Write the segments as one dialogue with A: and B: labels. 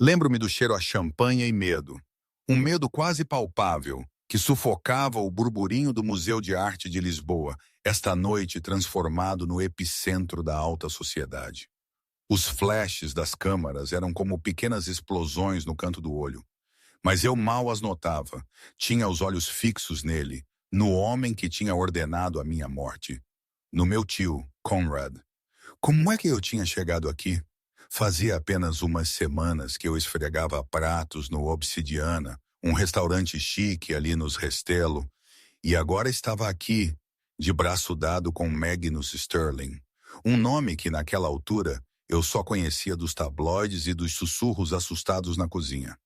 A: Lembro-me do cheiro a champanhe e medo. Um medo quase palpável, que sufocava o burburinho do Museu de Arte de Lisboa, esta noite transformado no epicentro da alta sociedade. Os flashes das câmaras eram como pequenas explosões no canto do olho. Mas eu mal as notava. Tinha os olhos fixos nele, no homem que tinha ordenado a minha morte. No meu tio, Conrad. Como é que eu tinha chegado aqui? Fazia apenas umas semanas que eu esfregava pratos no Obsidiana, um restaurante chique ali nos Restelo, e agora estava aqui, de braço dado com Magnus Sterling, um nome que naquela altura eu só conhecia dos tabloides e dos sussurros assustados na cozinha.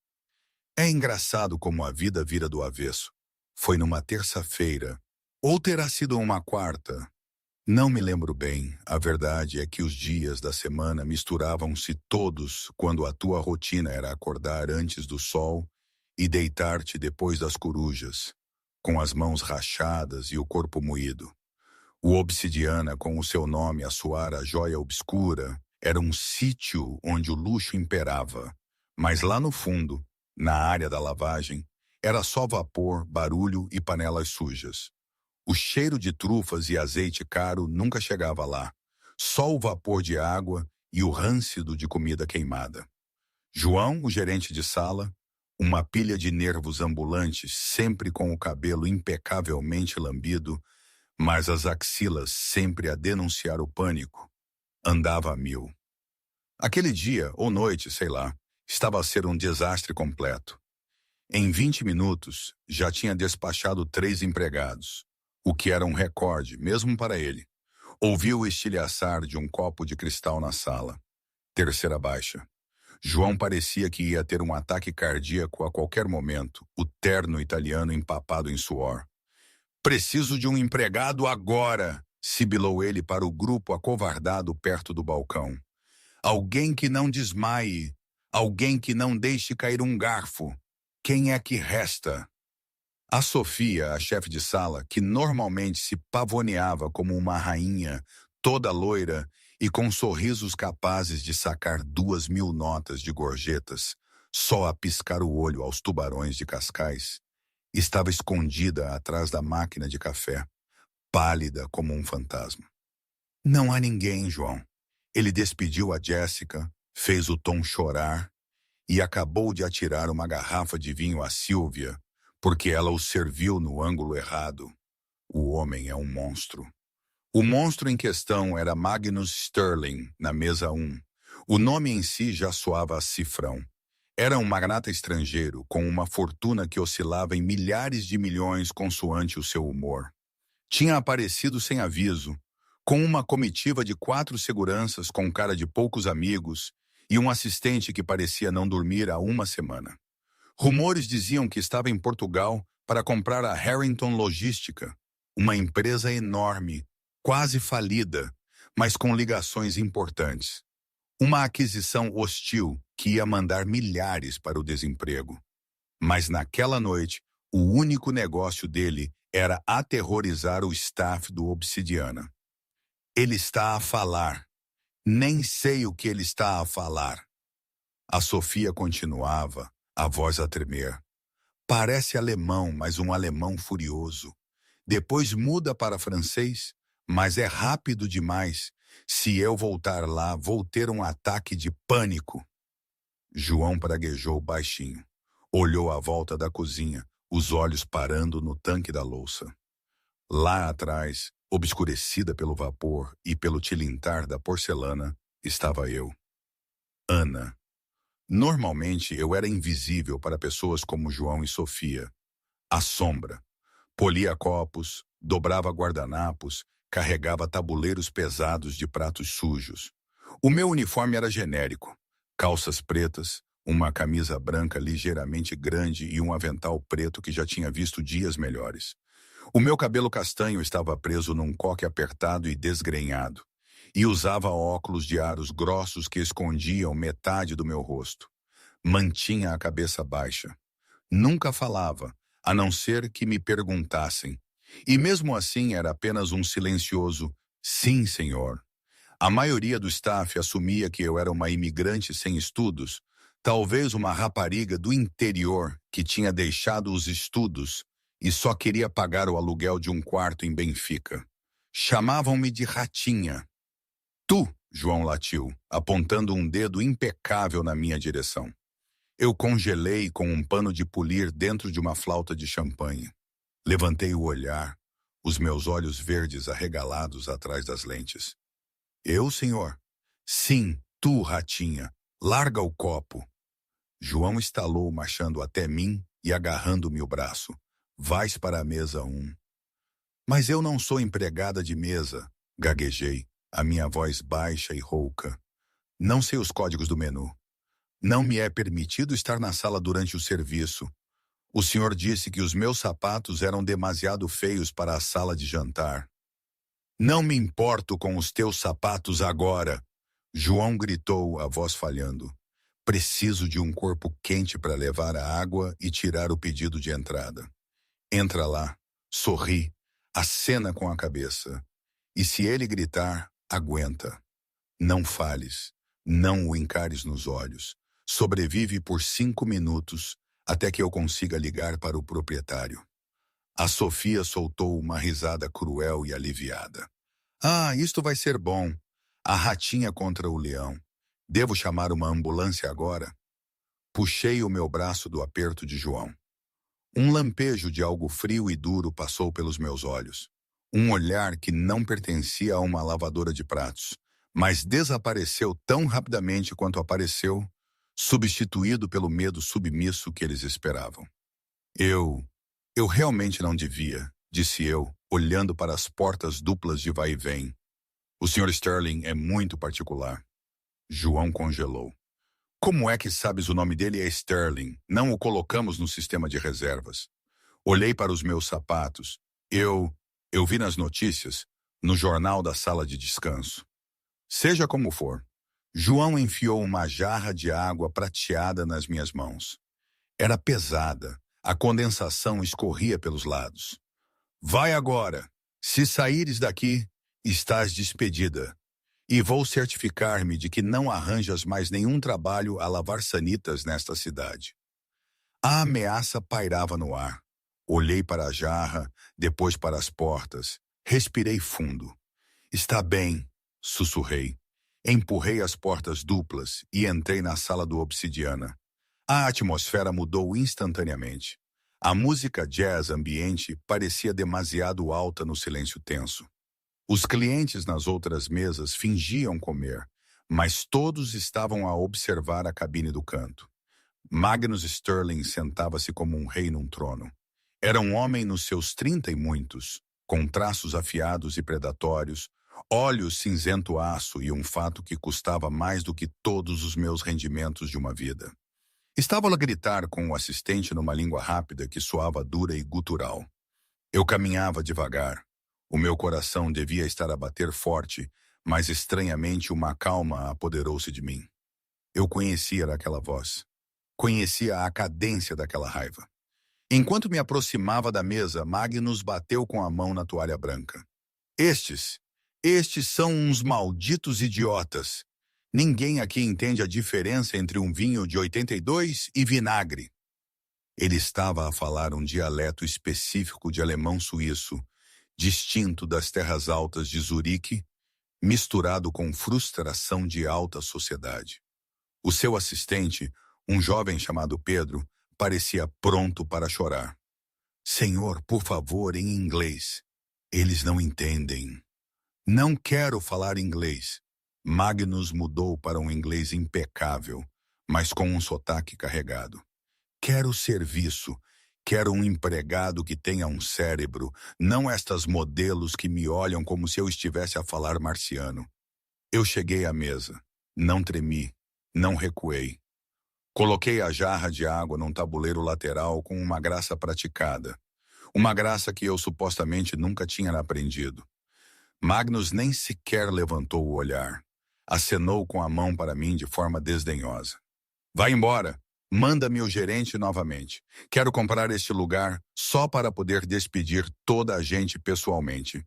A: É engraçado como a vida vira do avesso. Foi numa terça-feira, ou terá sido uma quarta. Não me lembro bem. A verdade é que os dias da semana misturavam-se todos quando a tua rotina era acordar antes do sol e deitar-te depois das corujas, com as mãos rachadas e o corpo moído. O Obsidiana, com o seu nome a soar a joia obscura, era um sítio onde o luxo imperava. Mas lá no fundo, na área da lavagem, era só vapor, barulho e panelas sujas. O cheiro de trufas e azeite caro nunca chegava lá. Só o vapor de água e o râncido de comida queimada. João, o gerente de sala, uma pilha de nervos ambulantes, sempre com o cabelo impecavelmente lambido, mas as axilas sempre a denunciar o pânico, andava a mil. Aquele dia, ou noite, sei lá, estava a ser um desastre completo. Em 20 minutos, já tinha despachado 3 empregados, o que era um recorde, mesmo para ele. Ouviu o estilhaçar de um copo de cristal na sala. Terceira baixa. João parecia que ia ter um ataque cardíaco a qualquer momento, o terno italiano empapado em suor. "Preciso de um empregado agora", sibilou ele para o grupo acovardado perto do balcão. "Alguém que não desmaie, alguém que não deixe cair um garfo. Quem é que resta?" A Sofia, a chefe de sala, que normalmente se pavoneava como uma rainha, toda loira e com sorrisos capazes de sacar 2.000 notas de gorjetas, só a piscar o olho aos tubarões de Cascais, estava escondida atrás da máquina de café, pálida como um fantasma. "Não há ninguém, João." Ele despediu a Jéssica, fez o Tom chorar e acabou de atirar uma garrafa de vinho a Sílvia, porque ela o serviu no ângulo errado. O homem é um monstro. O monstro em questão era Magnus Sterling, na mesa 1. O nome em si já soava a cifrão. Era um magnata estrangeiro, com uma fortuna que oscilava em milhares de milhões consoante o seu humor. Tinha aparecido sem aviso, com uma comitiva de 4 seguranças com cara de poucos amigos e um assistente que parecia não dormir há uma semana. Rumores diziam que estava em Portugal para comprar a Harrington Logística, uma empresa enorme, quase falida, mas com ligações importantes. Uma aquisição hostil que ia mandar milhares para o desemprego. Mas naquela noite, o único negócio dele era aterrorizar o staff do Obsidiana. "Ele está a falar. Nem sei o que ele está a falar." A Sofia continuava, a voz a tremer. "Parece alemão, mas um alemão furioso. Depois muda para francês, mas é rápido demais. Se eu voltar lá, vou ter um ataque de pânico." João praguejou baixinho. Olhou à volta da cozinha, os olhos parando no tanque da louça. Lá atrás, obscurecida pelo vapor e pelo tilintar da porcelana, estava eu. Ana. Normalmente eu era invisível para pessoas como João e Sofia. A sombra. Polia copos, dobrava guardanapos, carregava tabuleiros pesados de pratos sujos. O meu uniforme era genérico. Calças pretas, uma camisa branca ligeiramente grande e um avental preto que já tinha visto dias melhores. O meu cabelo castanho estava preso num coque apertado e desgrenhado, e usava óculos de aros grossos que escondiam metade do meu rosto. Mantinha a cabeça baixa. Nunca falava, a não ser que me perguntassem. E mesmo assim era apenas um silencioso "sim, senhor". A maioria do staff assumia que eu era uma imigrante sem estudos, Talvez uma rapariga do interior que tinha deixado os estudos e só queria pagar o aluguel de um quarto em Benfica. Chamavam-me de Ratinha. Tu, João latiu, apontando um dedo impecável na minha direção. Eu congelei com um pano de polir dentro de uma flauta de champanhe. Levantei o olhar, os meus olhos verdes arregalados atrás das lentes. Eu, senhor? Sim, tu, Ratinha. Larga o copo. João estalou, marchando até mim e agarrando-me o braço. Vais para a mesa 1. Mas eu não sou empregada de mesa, gaguejei, a minha voz baixa e rouca. Não sei os códigos do menu. Não me é permitido estar na sala durante o serviço. O senhor disse que os meus sapatos eram demasiado feios para a sala de jantar. Não me importo com os teus sapatos agora, João gritou, a voz falhando. Preciso de um corpo quente para levar a água e tirar o pedido de entrada. Entra lá, sorri, acena com a cabeça. E se ele gritar, aguenta. Não fales, não o encares nos olhos. Sobrevive por 5 minutos até que eu consiga ligar para o proprietário. A Sofia soltou uma risada cruel e aliviada. Ah, isto vai ser bom. A ratinha contra o leão. Devo chamar uma ambulância agora? Puxei o meu braço do aperto de João. Um lampejo de algo frio e duro passou pelos meus olhos. Um olhar que não pertencia a uma lavadora de pratos, mas desapareceu tão rapidamente quanto apareceu, substituído pelo medo submisso que eles esperavam. Eu realmente não devia, disse eu, olhando para as portas duplas de vai e vem. O Sr. Sterling é muito particular. João congelou. Como é que sabes o nome dele é Sterling? Não o colocamos no sistema de reservas. Olhei para os meus sapatos. Eu vi nas notícias, no jornal da sala de descanso. Seja como for, João enfiou uma jarra de água prateada nas minhas mãos. Era pesada, a condensação escorria pelos lados. Vai agora. Se saíres daqui, estás despedida. E vou certificar-me de que não arranjas mais nenhum trabalho a lavar sanitas nesta cidade. A ameaça pairava no ar. Olhei para a jarra, depois para as portas. Respirei fundo. Está bem, sussurrei. Empurrei as portas duplas e entrei na sala do Obsidiana. A atmosfera mudou instantaneamente. A música jazz ambiente parecia demasiado alta no silêncio tenso. Os clientes nas outras mesas fingiam comer, mas todos estavam a observar a cabine do canto. Magnus Sterling sentava-se como um rei num trono. Era um homem nos seus 30 e muitos, com traços afiados e predatórios, olhos cinzento aço e um fato que custava mais do que todos os meus rendimentos de uma vida. Estava a gritar com o assistente numa língua rápida que soava dura e gutural. Eu caminhava devagar. O meu coração devia estar a bater forte, mas estranhamente uma calma apoderou-se de mim. Eu conhecia aquela voz. Conhecia a cadência daquela raiva. Enquanto me aproximava da mesa, Magnus bateu com a mão na toalha branca. Estes são uns malditos idiotas. Ninguém aqui entende a diferença entre um vinho de 82 e vinagre. Ele estava a falar um dialeto específico de alemão suíço, distinto das terras altas de Zurique, misturado com frustração de alta sociedade. O seu assistente, um jovem chamado Pedro, parecia pronto para chorar. Senhor, por favor, em inglês. Eles não entendem. Não quero falar inglês. Magnus mudou para um inglês impecável, mas com um sotaque carregado. Quero serviço. Quero um empregado que tenha um cérebro, não estas modelos que me olham como se eu estivesse a falar marciano. Eu cheguei à mesa. Não tremi. Não recuei. Coloquei a jarra de água num tabuleiro lateral com uma graça praticada. Uma graça que eu supostamente nunca tinha aprendido. Magnus nem sequer levantou o olhar. Acenou com a mão para mim de forma desdenhosa. Vai embora. Manda-me o gerente novamente. Quero comprar este lugar só para poder despedir toda a gente pessoalmente.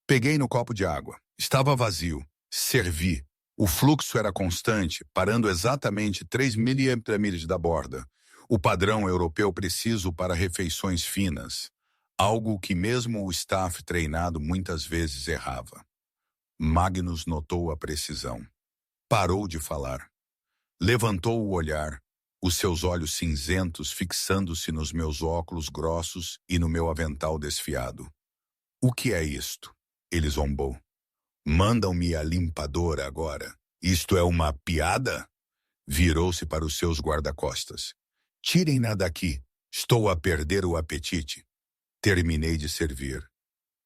A: Peguei no copo de água. Estava vazio. Servi. O fluxo era constante, parando exatamente 3 milímetros da borda, o padrão europeu preciso para refeições finas, algo que mesmo o staff treinado muitas vezes errava. Magnus notou a precisão. Parou de falar. Levantou o olhar, os seus olhos cinzentos fixando-se nos meus óculos grossos e no meu avental desfiado. O que é isto? Ele zombou. Mandam-me a limpadora agora. Isto é uma piada? Virou-se para os seus guarda-costas. Tirem-na daqui. Estou a perder o apetite. Terminei de servir.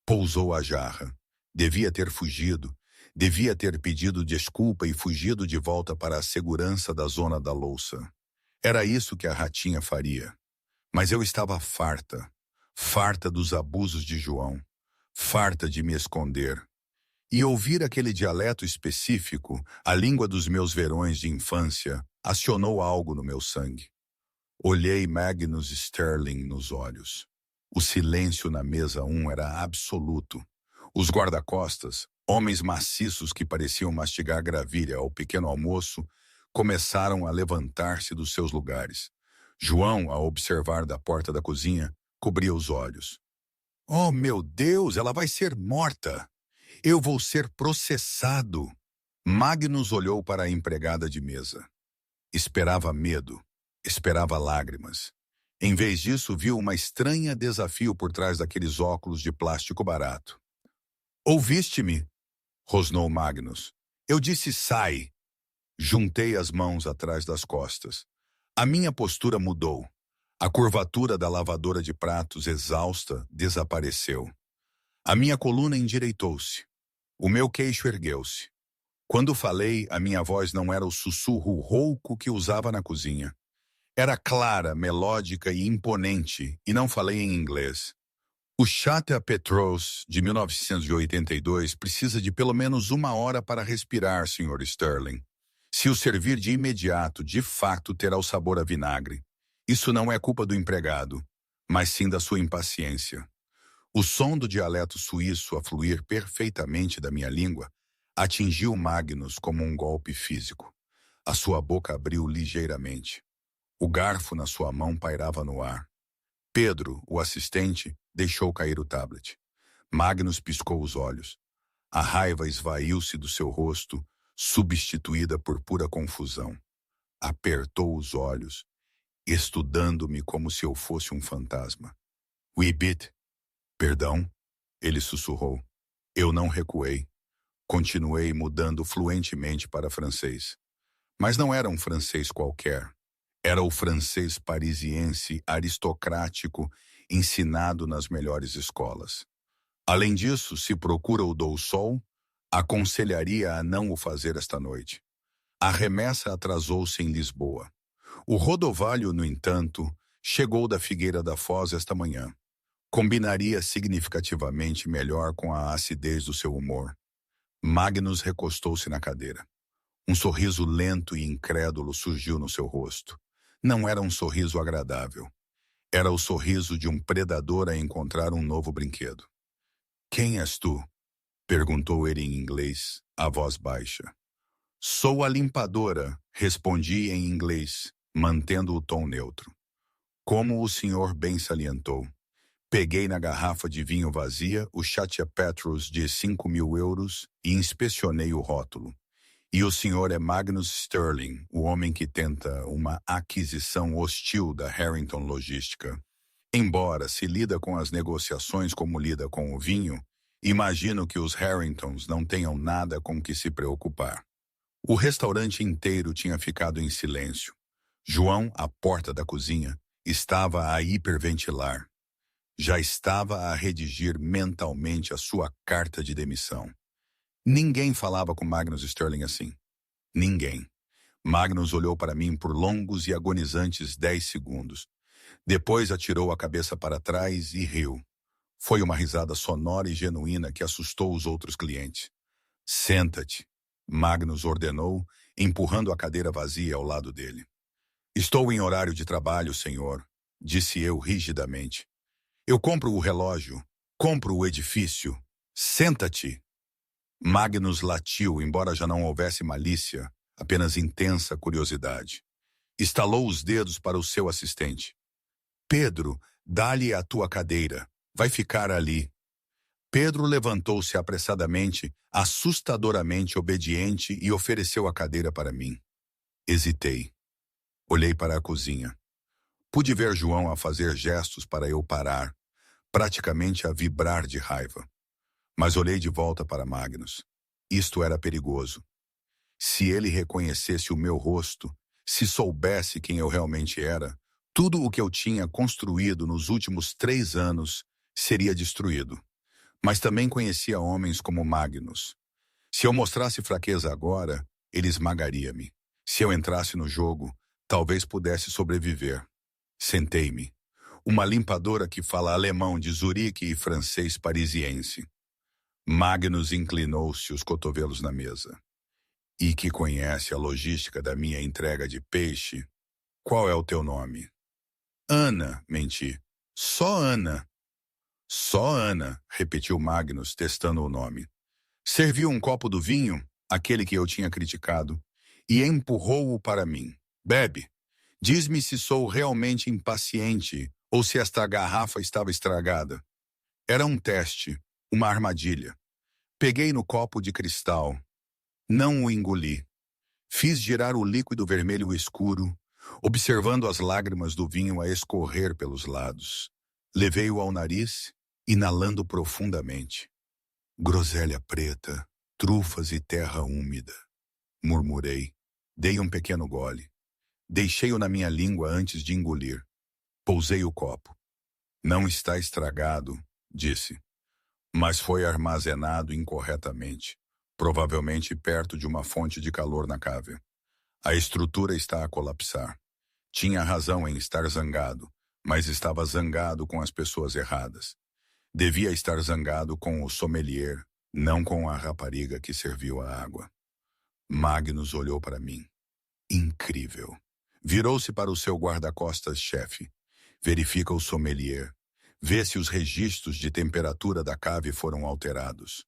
A: Pousou a jarra. Devia ter fugido. Devia ter pedido desculpa e fugido de volta para a segurança da zona da louça. Era isso que a ratinha faria. Mas eu estava farta. Farta dos abusos de João. Farta de me esconder. E ouvir aquele dialeto específico, a língua dos meus verões de infância, acionou algo no meu sangue. Olhei Magnus Sterling nos olhos. O silêncio na mesa 1 era absoluto. Os guarda-costas, homens maciços que pareciam mastigar gravilha ao pequeno almoço, começaram a levantar-se dos seus lugares. João, a observar da porta da cozinha, cobria os olhos. Oh, meu Deus, ela vai ser morta! Eu vou ser processado! Magnus olhou para a empregada de mesa. Esperava medo, esperava lágrimas. Em vez disso, viu uma estranha desafio por trás daqueles óculos de plástico barato. Ouviste-me? Rosnou Magnus. Eu disse sai. Juntei as mãos atrás das costas. A minha postura mudou. A curvatura da lavadora de pratos exausta desapareceu. A minha coluna endireitou-se. O meu queixo ergueu-se. Quando falei, a minha voz não era o sussurro rouco que usava na cozinha. Era clara, melódica e imponente, e não falei em inglês. O Chata Petros, de 1982, precisa de pelo menos 1 hora para respirar, Sr. Sterling. Se o servir de imediato, de fato terá o sabor a vinagre. Isso não é culpa do empregado, mas sim da sua impaciência. O som do dialeto suíço a fluir perfeitamente da minha língua atingiu Magnus como um golpe físico. A sua boca abriu ligeiramente. O garfo na sua mão pairava no ar. Pedro, o assistente, deixou cair o tablet. Magnus piscou os olhos. A raiva esvaiu-se do seu rosto, substituída por pura confusão. Apertou os olhos, estudando-me como se eu fosse um fantasma. We beat. Perdão, ele sussurrou. Eu não recuei. Continuei mudando fluentemente para francês. Mas não era um francês qualquer. Era o francês parisiense aristocrático ensinado nas melhores escolas. Além disso, se procura o Dou Sol, aconselharia a não o fazer esta noite. A remessa atrasou-se em Lisboa. O rodovalho, no entanto, chegou da Figueira da Foz esta manhã. Combinaria significativamente melhor com a acidez do seu humor. Magnus recostou-se na cadeira. Um sorriso lento e incrédulo surgiu no seu rosto. Não era um sorriso agradável. Era o sorriso de um predador a encontrar um novo brinquedo. Quem és tu? Perguntou ele em inglês, a voz baixa. Sou a limpadora, respondi em inglês, mantendo o tom neutro. Como o senhor bem salientou. Peguei na garrafa de vinho vazia o Chatia Petrus de 5.000 euros e inspecionei o rótulo. E o senhor é Magnus Sterling, o homem que tenta uma aquisição hostil da Harrington Logística. Embora se lida com as negociações como lida com o vinho, imagino que os Harringtons não tenham nada com que se preocupar. O restaurante inteiro tinha ficado em silêncio. João, à porta da cozinha, estava a hiperventilar. Já estava a redigir mentalmente a sua carta de demissão. Ninguém falava com Magnus Sterling assim. Ninguém. Magnus olhou para mim por longos e agonizantes 10 segundos. Depois atirou a cabeça para trás e riu. Foi uma risada sonora e genuína que assustou os outros clientes. Senta-te, Magnus ordenou, empurrando a cadeira vazia ao lado dele. Estou em horário de trabalho, senhor, disse eu rigidamente. Eu compro o relógio, compro o edifício. Senta-te. Magnus latiu, embora já não houvesse malícia, apenas intensa curiosidade. Estalou os dedos para o seu assistente. Pedro, dá-lhe a tua cadeira. Vai ficar ali. Pedro levantou-se apressadamente, assustadoramente obediente, e ofereceu a cadeira para mim. Hesitei. Olhei para a cozinha. Pude ver João a fazer gestos para eu parar, praticamente a vibrar de raiva. Mas olhei de volta para Magnus. Isto era perigoso. Se ele reconhecesse o meu rosto, se soubesse quem eu realmente era, tudo o que eu tinha construído nos últimos 3 anos seria destruído. Mas também conhecia homens como Magnus. Se eu mostrasse fraqueza agora, ele esmagaria-me. Se eu entrasse no jogo, talvez pudesse sobreviver. Sentei-me. Uma limpadora que fala alemão de Zurique e francês parisiense. Magnus inclinou-se, os cotovelos na mesa. E que conhece a logística da minha entrega de peixe? Qual é o teu nome? Ana, menti. Só Ana. Só Ana, repetiu Magnus, testando o nome. Serviu um copo do vinho, aquele que eu tinha criticado, e empurrou-o para mim. Bebe. Diz-me se sou realmente impaciente ou se esta garrafa estava estragada. Era um teste, uma armadilha. Peguei no copo de cristal. Não o engoli. Fiz girar o líquido vermelho escuro, observando as lágrimas do vinho a escorrer pelos lados. Levei-o ao nariz, inalando profundamente. Groselha preta, trufas e terra úmida. Murmurei. Dei um pequeno gole. Deixei-o na minha língua antes de engolir. Pousei o copo. Não está estragado, disse. Mas foi armazenado incorretamente, provavelmente perto de uma fonte de calor na cave. A estrutura está a colapsar. Tinha razão em estar zangado, mas estava zangado com as pessoas erradas. Devia estar zangado com o sommelier, não com a rapariga que serviu a água. Magnus olhou para mim. Incrível. Virou-se para o seu guarda-costas-chefe. Verifica o sommelier. Vê se os registros de temperatura da cave foram alterados.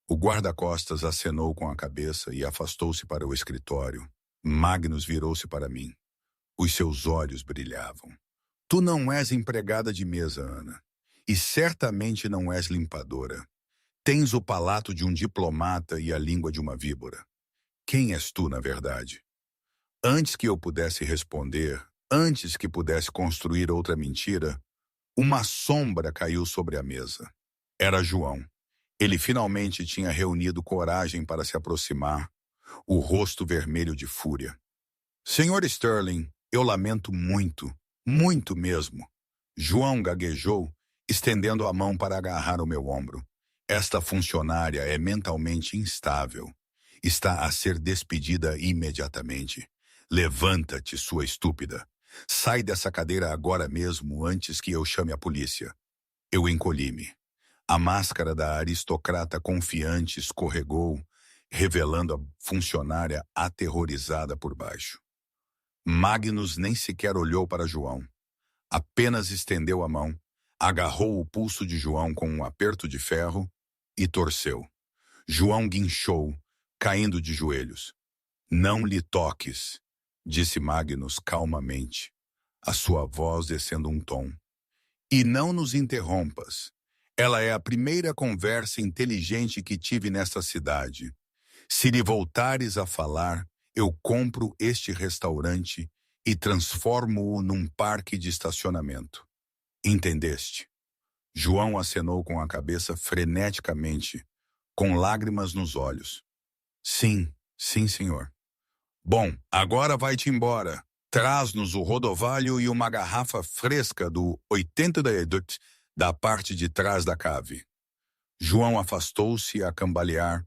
A: O guarda-costas acenou com a cabeça e afastou-se para o escritório. Magnus virou-se para mim. Os seus olhos brilhavam. Tu não és empregada de mesa, Ana. E certamente não és limpadora. Tens o palato de um diplomata e a língua de uma víbora. Quem és tu, na verdade? Antes que eu pudesse responder, antes que pudesse construir outra mentira, uma sombra caiu sobre a mesa. Era João. Ele finalmente tinha reunido coragem para se aproximar, o rosto vermelho de fúria. Senhor Sterling, eu lamento muito, muito mesmo. João gaguejou, estendendo a mão para agarrar o meu ombro. Esta funcionária é mentalmente instável. Está a ser despedida imediatamente. Levanta-te, sua estúpida. Sai dessa cadeira agora mesmo, antes que eu chame a polícia. Eu encolhi-me. A máscara da aristocrata confiante escorregou, revelando a funcionária aterrorizada por baixo. Magnus nem sequer olhou para João. Apenas estendeu a mão, agarrou o pulso de João com um aperto de ferro e torceu. João guinchou, caindo de joelhos. Não lhe toques, disse Magnus calmamente, a sua voz descendo um tom. E não nos interrompas. Ela é a primeira conversa inteligente que tive nesta cidade. Se lhe voltares a falar, eu compro este restaurante e transformo-o num parque de estacionamento. Entendeste? João acenou com a cabeça freneticamente, com lágrimas nos olhos. Sim, sim, senhor. Bom, agora vai-te embora. Traz-nos o rodovalho e uma garrafa fresca do 88 da parte de trás da cave. João afastou-se a cambalear,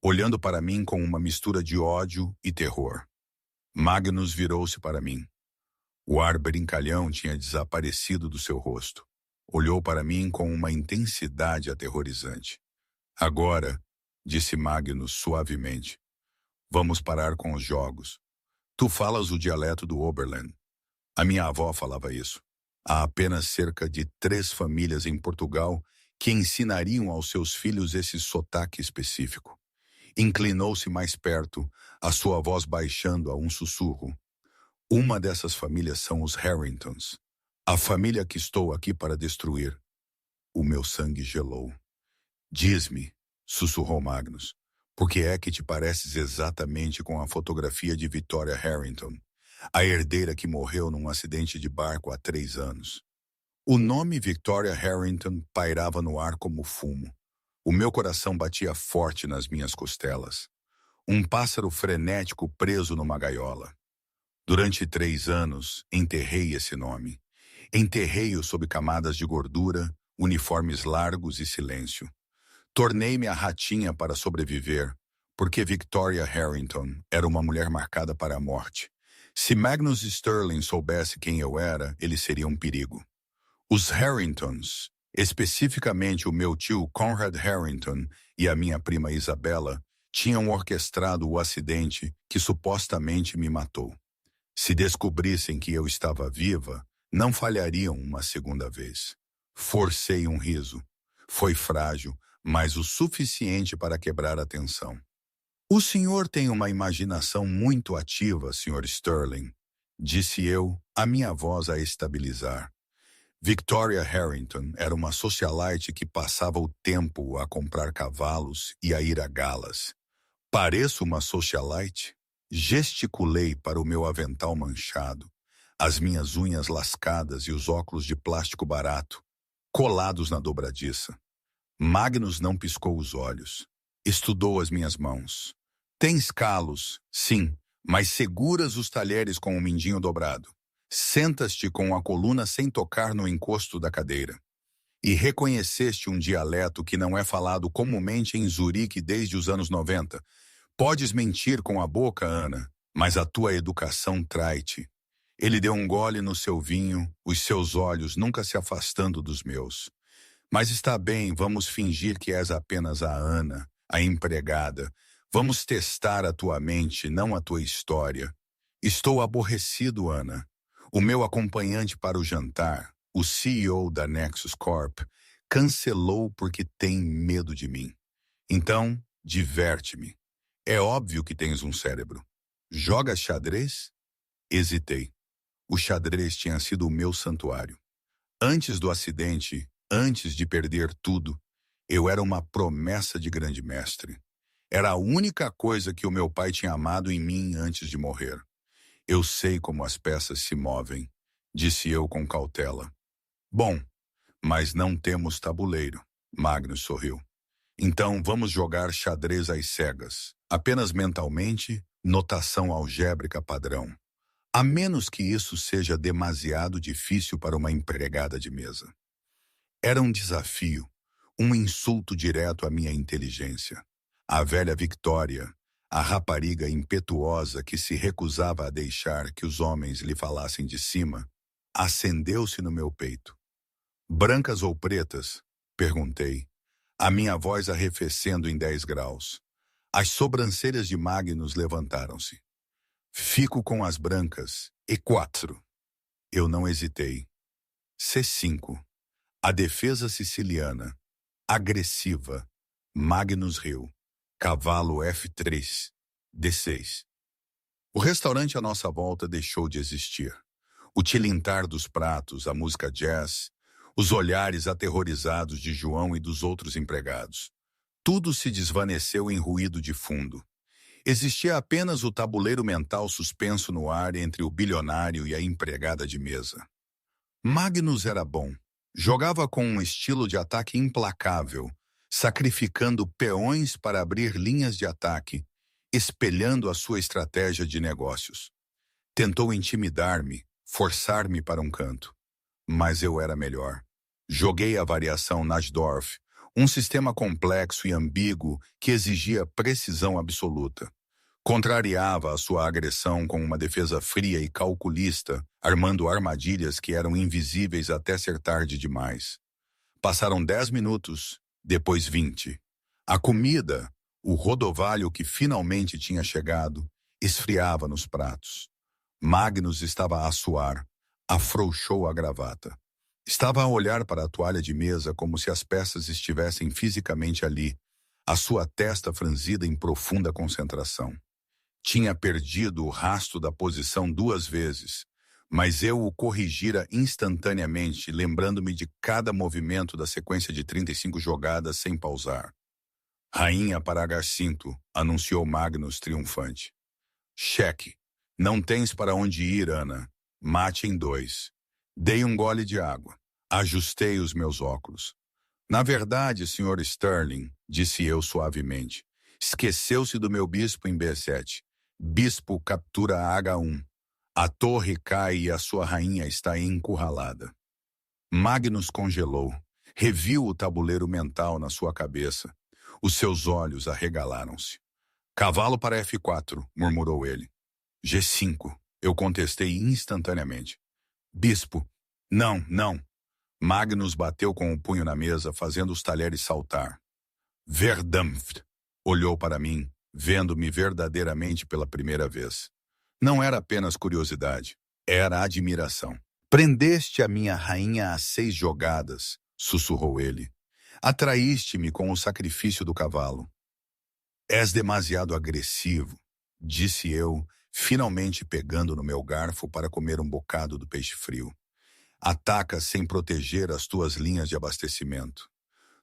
A: olhando para mim com uma mistura de ódio e terror. Magnus virou-se para mim. O ar brincalhão tinha desaparecido do seu rosto. Olhou para mim com uma intensidade aterrorizante. Agora, disse Magnus suavemente, vamos parar com os jogos. Tu falas o dialeto do Oberland. A minha avó falava isso. Há apenas cerca de 3 famílias em Portugal que ensinariam aos seus filhos esse sotaque específico. Inclinou-se mais perto, a sua voz baixando a um sussurro. Uma dessas famílias são os Harringtons. A família que estou aqui para destruir. O meu sangue gelou. Diz-me, sussurrou Magnus, por que é que te pareces exatamente com a fotografia de Victoria Harrington, a herdeira que morreu num acidente de barco há 3 anos? O nome Victoria Harrington pairava no ar como fumo. O meu coração batia forte nas minhas costelas. Um pássaro frenético preso numa gaiola. Durante 3 anos, enterrei esse nome. Enterrei-o sob camadas de gordura, uniformes largos e silêncio. Tornei-me a ratinha para sobreviver, porque Victoria Harrington era uma mulher marcada para a morte. Se Magnus Sterling soubesse quem eu era, ele seria um perigo. Os Harringtons, especificamente o meu tio Conrad Harrington e a minha prima Isabella, tinham orquestrado o acidente que supostamente me matou. Se descobrissem que eu estava viva, não falhariam uma segunda vez. Forcei um riso. Foi frágil, mas o suficiente para quebrar a tensão. O senhor tem uma imaginação muito ativa, Sr. Sterling, disse eu, a minha voz a estabilizar. Victoria Harrington era uma socialite que passava o tempo a comprar cavalos e a ir a galas. Pareço uma socialite? Gesticulei para o meu avental manchado, as minhas unhas lascadas e os óculos de plástico barato, colados na dobradiça. Magnus não piscou os olhos. Estudou as minhas mãos. Tens calos, sim, mas seguras os talheres com o mindinho dobrado. Sentas-te com a coluna sem tocar no encosto da cadeira. E reconheceste um dialeto que não é falado comumente em Zurique desde os anos 90. Podes mentir com a boca, Ana, mas a tua educação trai-te. Ele deu um gole no seu vinho, os seus olhos nunca se afastando dos meus. Mas está bem, vamos fingir que és apenas a Ana, a empregada. Vamos testar a tua mente, não a tua história. Estou aborrecido, Ana. O meu acompanhante para o jantar, o CEO da Nexus Corp, cancelou porque tem medo de mim. Então, diverte-me. É óbvio que tens um cérebro. Jogas xadrez? Hesitei. O xadrez tinha sido o meu santuário. Antes do acidente, antes de perder tudo, eu era uma promessa de grande mestre. Era a única coisa que o meu pai tinha amado em mim antes de morrer. Eu sei como as peças se movem, disse eu com cautela. Bom, mas não temos tabuleiro, Magnus sorriu. Então vamos jogar xadrez às cegas, apenas mentalmente, notação algébrica padrão. A menos que isso seja demasiado difícil para uma empregada de mesa. Era um desafio, um insulto direto à minha inteligência. A velha Victoria, a rapariga impetuosa que se recusava a deixar que os homens lhe falassem de cima, acendeu-se no meu peito. Brancas ou pretas? Perguntei, a minha voz arrefecendo em 10 graus. As sobrancelhas de Magnus levantaram-se. Fico com as brancas, E4. Eu não hesitei. C5. A defesa siciliana. Agressiva. Magnus riu. Cavalo F3. D6. O restaurante à nossa volta deixou de existir. O tilintar dos pratos, a música jazz, os olhares aterrorizados de João e dos outros empregados. Tudo se desvaneceu em ruído de fundo. Existia apenas o tabuleiro mental suspenso no ar entre o bilionário e a empregada de mesa. Magnus era bom. Jogava com um estilo de ataque implacável, sacrificando peões para abrir linhas de ataque, espelhando a sua estratégia de negócios. Tentou intimidar-me, forçar-me para um canto. Mas eu era melhor. Joguei a variação Najdorf, um sistema complexo e ambíguo que exigia precisão absoluta. Contrariava a sua agressão com uma defesa fria e calculista, armando armadilhas que eram invisíveis até ser tarde demais. Passaram 10 minutos, depois 20. A comida, o rodovalho que finalmente tinha chegado, esfriava nos pratos. Magnus estava a suar, afrouxou a gravata. Estava a olhar para a toalha de mesa como se as peças estivessem fisicamente ali, a sua testa franzida em profunda concentração. Tinha perdido o rastro da posição 2 vezes, mas eu o corrigira instantaneamente, lembrando-me de cada movimento da sequência de 35 jogadas sem pausar. Rainha para H5, anunciou Magnus triunfante. Cheque. Não tens para onde ir, Ana. Mate em 2. Dei um gole de água. Ajustei os meus óculos. Na verdade, Sr. Sterling, disse eu suavemente, esqueceu-se do meu bispo em B7. Bispo captura H1. A torre cai e a sua rainha está encurralada. Magnus congelou. Reviu o tabuleiro mental na sua cabeça. Os seus olhos arregalaram-se. Cavalo para F4, murmurou ele. G5, eu contestei instantaneamente. Bispo, não, não. Magnus bateu com o punho na mesa, fazendo os talheres saltar. Verdampft, olhou para mim, vendo-me verdadeiramente pela primeira vez. Não era apenas curiosidade, era admiração. Prendeste a minha rainha a 6 jogadas, sussurrou ele. Atraíste-me com o sacrifício do cavalo. És demasiado agressivo, disse eu, finalmente pegando no meu garfo para comer um bocado do peixe frio. Atacas sem proteger as tuas linhas de abastecimento.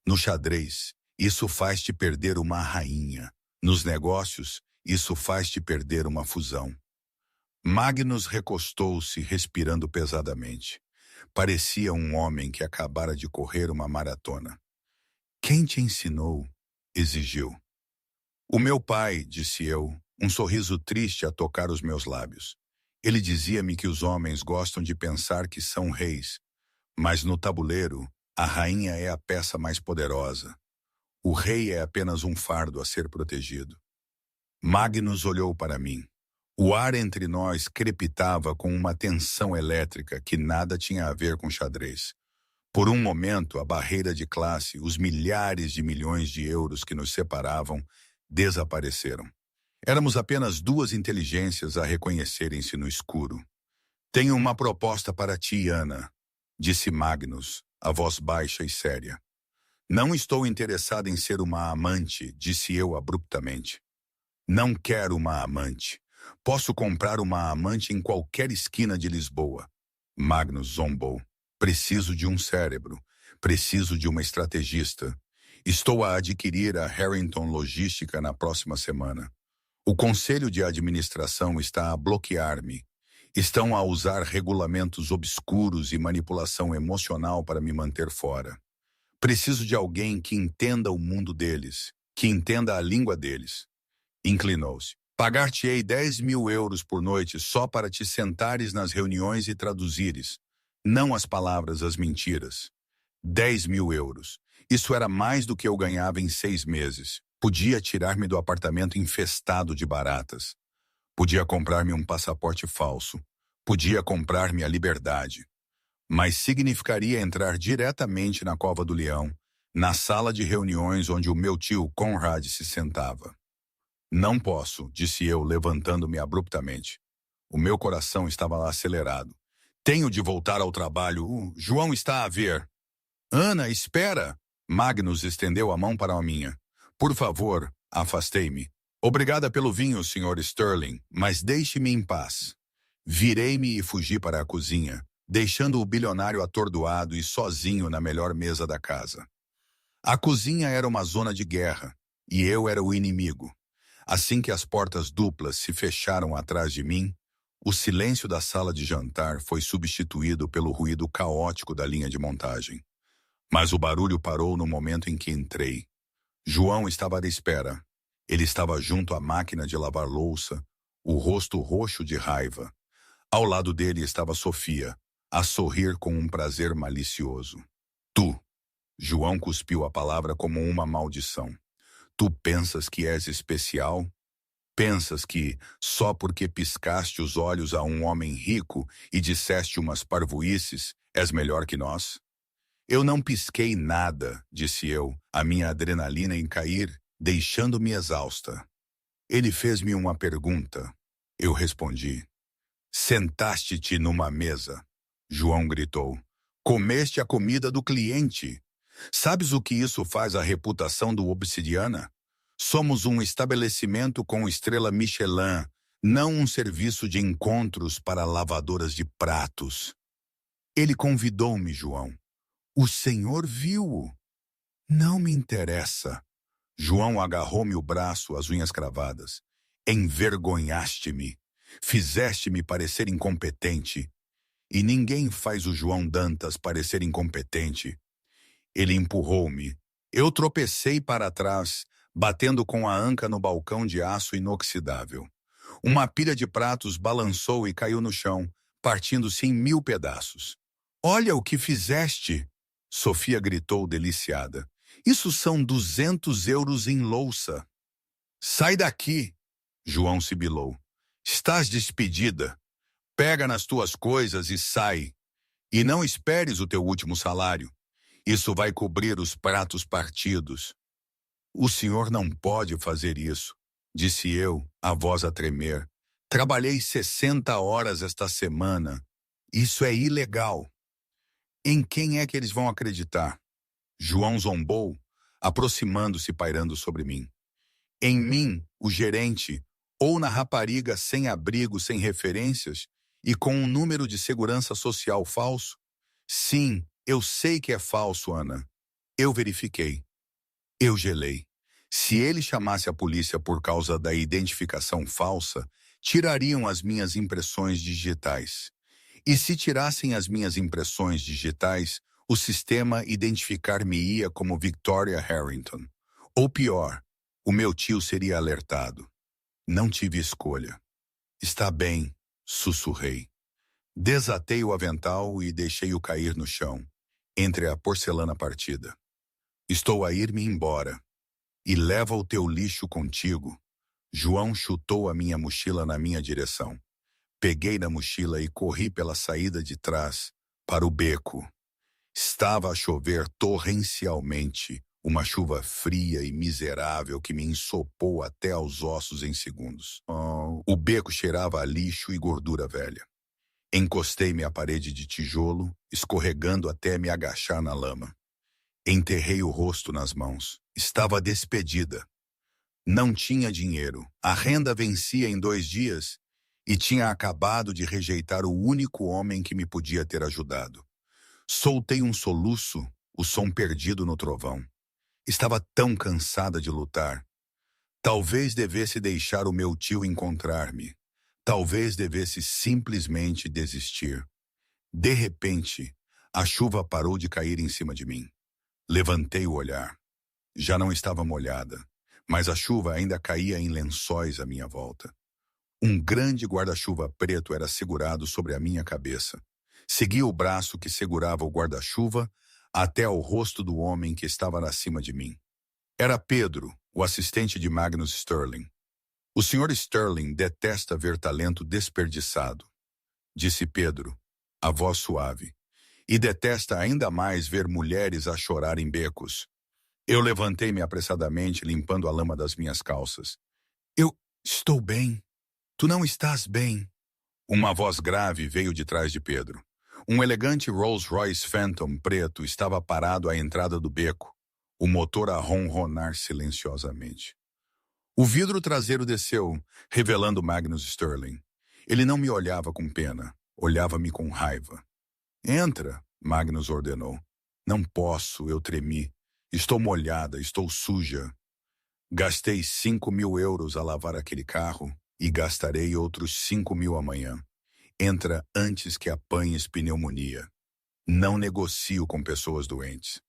A: No xadrez, isso faz-te perder uma rainha. Nos negócios, isso faz-te perder uma fusão. Magnus recostou-se, respirando pesadamente. Parecia um homem que acabara de correr uma maratona. Quem te ensinou? Exigiu. O meu pai, disse eu, um sorriso triste a tocar os meus lábios. Ele dizia-me que os homens gostam de pensar que são reis, mas no tabuleiro, a rainha é a peça mais poderosa. O rei é apenas um fardo a ser protegido. Magnus olhou para mim. O ar entre nós crepitava com uma tensão elétrica que nada tinha a ver com xadrez. Por um momento, a barreira de classe, os milhares de milhões de euros que nos separavam, desapareceram. Éramos apenas 2 inteligências a reconhecerem-se no escuro. Tenho uma proposta para ti, Ana, disse Magnus, a voz baixa e séria. Não estou interessado em ser uma amante, disse eu abruptamente. Não quero uma amante. Posso comprar uma amante em qualquer esquina de Lisboa. Magnus zombou. Preciso de um cérebro. Preciso de uma estrategista. Estou a adquirir a Harrington Logística na próxima semana. O Conselho de Administração está a bloquear-me. Estão a usar regulamentos obscuros e manipulação emocional para me manter fora. Preciso de alguém que entenda o mundo deles, que entenda a língua deles. Inclinou-se. Pagar-te-ei 10.000 euros por noite só para te sentares nas reuniões e traduzires. Não as palavras, as mentiras. 10.000 euros. Isso era mais do que eu ganhava em 6 meses. Podia tirar-me do apartamento infestado de baratas. Podia comprar-me um passaporte falso. Podia comprar-me a liberdade. Mas significaria entrar diretamente na Cova do Leão, na sala de reuniões onde o meu tio Conrad se sentava. Não posso, disse eu, levantando-me abruptamente. O meu coração estava lá acelerado. Tenho de voltar ao trabalho. João está a ver. Ana, espera! Magnus estendeu a mão para a minha. Por favor, afastei-me. Obrigada pelo vinho, Sr. Sterling, mas deixe-me em paz. Virei-me e fugi para a cozinha, deixando o bilionário atordoado e sozinho na melhor mesa da casa. A cozinha era uma zona de guerra, e eu era o inimigo. Assim que as portas duplas se fecharam atrás de mim, o silêncio da sala de jantar foi substituído pelo ruído caótico da linha de montagem. Mas o barulho parou no momento em que entrei. João estava à espera. Ele estava junto à máquina de lavar louça, o rosto roxo de raiva. Ao lado dele estava Sofia, a sorrir com um prazer malicioso. Tu, João cuspiu a palavra como uma maldição. Tu pensas que és especial? Pensas que, só porque piscaste os olhos a um homem rico e disseste umas parvoíces, és melhor que nós? Eu não pisquei nada, disse eu, a minha adrenalina em cair, deixando-me exausta. Ele fez-me uma pergunta. Eu respondi. Sentaste-te numa mesa. João gritou. Comeste a comida do cliente. Sabes o que isso faz à reputação do Obsidiana? Somos um estabelecimento com estrela Michelin, não um serviço de encontros para lavadoras de pratos. Ele convidou-me, João. O senhor viu-o. Não me interessa. João agarrou-me o braço, as unhas cravadas. Envergonhaste-me. Fizeste-me parecer incompetente. E ninguém faz o João Dantas parecer incompetente. Ele empurrou-me. Eu tropecei para trás, batendo com a anca no balcão de aço inoxidável. Uma pilha de pratos balançou e caiu no chão, partindo-se em 1000 pedaços. Olha o que fizeste! Sofia gritou deliciada. Isso são 200 euros em louça. Sai daqui! João sibilou. Estás despedida. Pega nas tuas coisas e sai. E não esperes o teu último salário. Isso vai cobrir os pratos partidos. O senhor não pode fazer isso, disse eu, a voz a tremer. Trabalhei 60 horas esta semana. Isso é ilegal. Em quem é que eles vão acreditar? João zombou, aproximando-se e pairando sobre mim. Em mim, o gerente, ou na rapariga sem abrigo, sem referências e com um número de segurança social falso? Sim, eu sei que é falso, Ana. Eu verifiquei. Eu gelei. Se ele chamasse a polícia por causa da identificação falsa, tirariam as minhas impressões digitais. E se tirassem as minhas impressões digitais, o sistema identificar-me-ia como Victoria Harrington. Ou pior, o meu tio seria alertado. Não tive escolha. Está bem, sussurrei. Desatei o avental e deixei-o cair no chão, entre a porcelana partida. Estou a ir-me embora. E leva o teu lixo contigo. João chutou a minha mochila na minha direção. Peguei na mochila e corri pela saída de trás, para o beco. Estava a chover torrencialmente, uma chuva fria e miserável que me ensopou até aos ossos em segundos. O beco cheirava a lixo e gordura velha. Encostei-me à parede de tijolo, escorregando até me agachar na lama. Enterrei o rosto nas mãos. Estava despedida. Não tinha dinheiro. A renda vencia em 2 dias e tinha acabado de rejeitar o único homem que me podia ter ajudado. Soltei um soluço, o som perdido no trovão. Estava tão cansada de lutar. Talvez devesse deixar o meu tio encontrar-me. Talvez devesse simplesmente desistir. De repente, a chuva parou de cair em cima de mim. Levantei o olhar. Já não estava molhada, mas a chuva ainda caía em lençóis à minha volta. Um grande guarda-chuva preto era segurado sobre a minha cabeça. Segui o braço que segurava o guarda-chuva até ao rosto do homem que estava acima de mim. Era Pedro, o assistente de Magnus Sterling. O Sr. Sterling detesta ver talento desperdiçado, disse Pedro, a voz suave, e detesta ainda mais ver mulheres a chorar em becos. Eu levantei-me apressadamente, limpando a lama das minhas calças. Eu estou bem. Tu não estás bem. Uma voz grave veio de trás de Pedro. Um elegante Rolls-Royce Phantom preto estava parado à entrada do beco, o motor a ronronar silenciosamente. O vidro traseiro desceu, revelando Magnus Sterling. Ele não me olhava com pena, olhava-me com raiva. Entra, Magnus ordenou. Não posso, eu tremi. Estou molhada, estou suja. Gastei 5.000 euros a lavar aquele carro e gastarei outros 5.000 amanhã. Entra antes que apanhes pneumonia. Não negocio com pessoas doentes.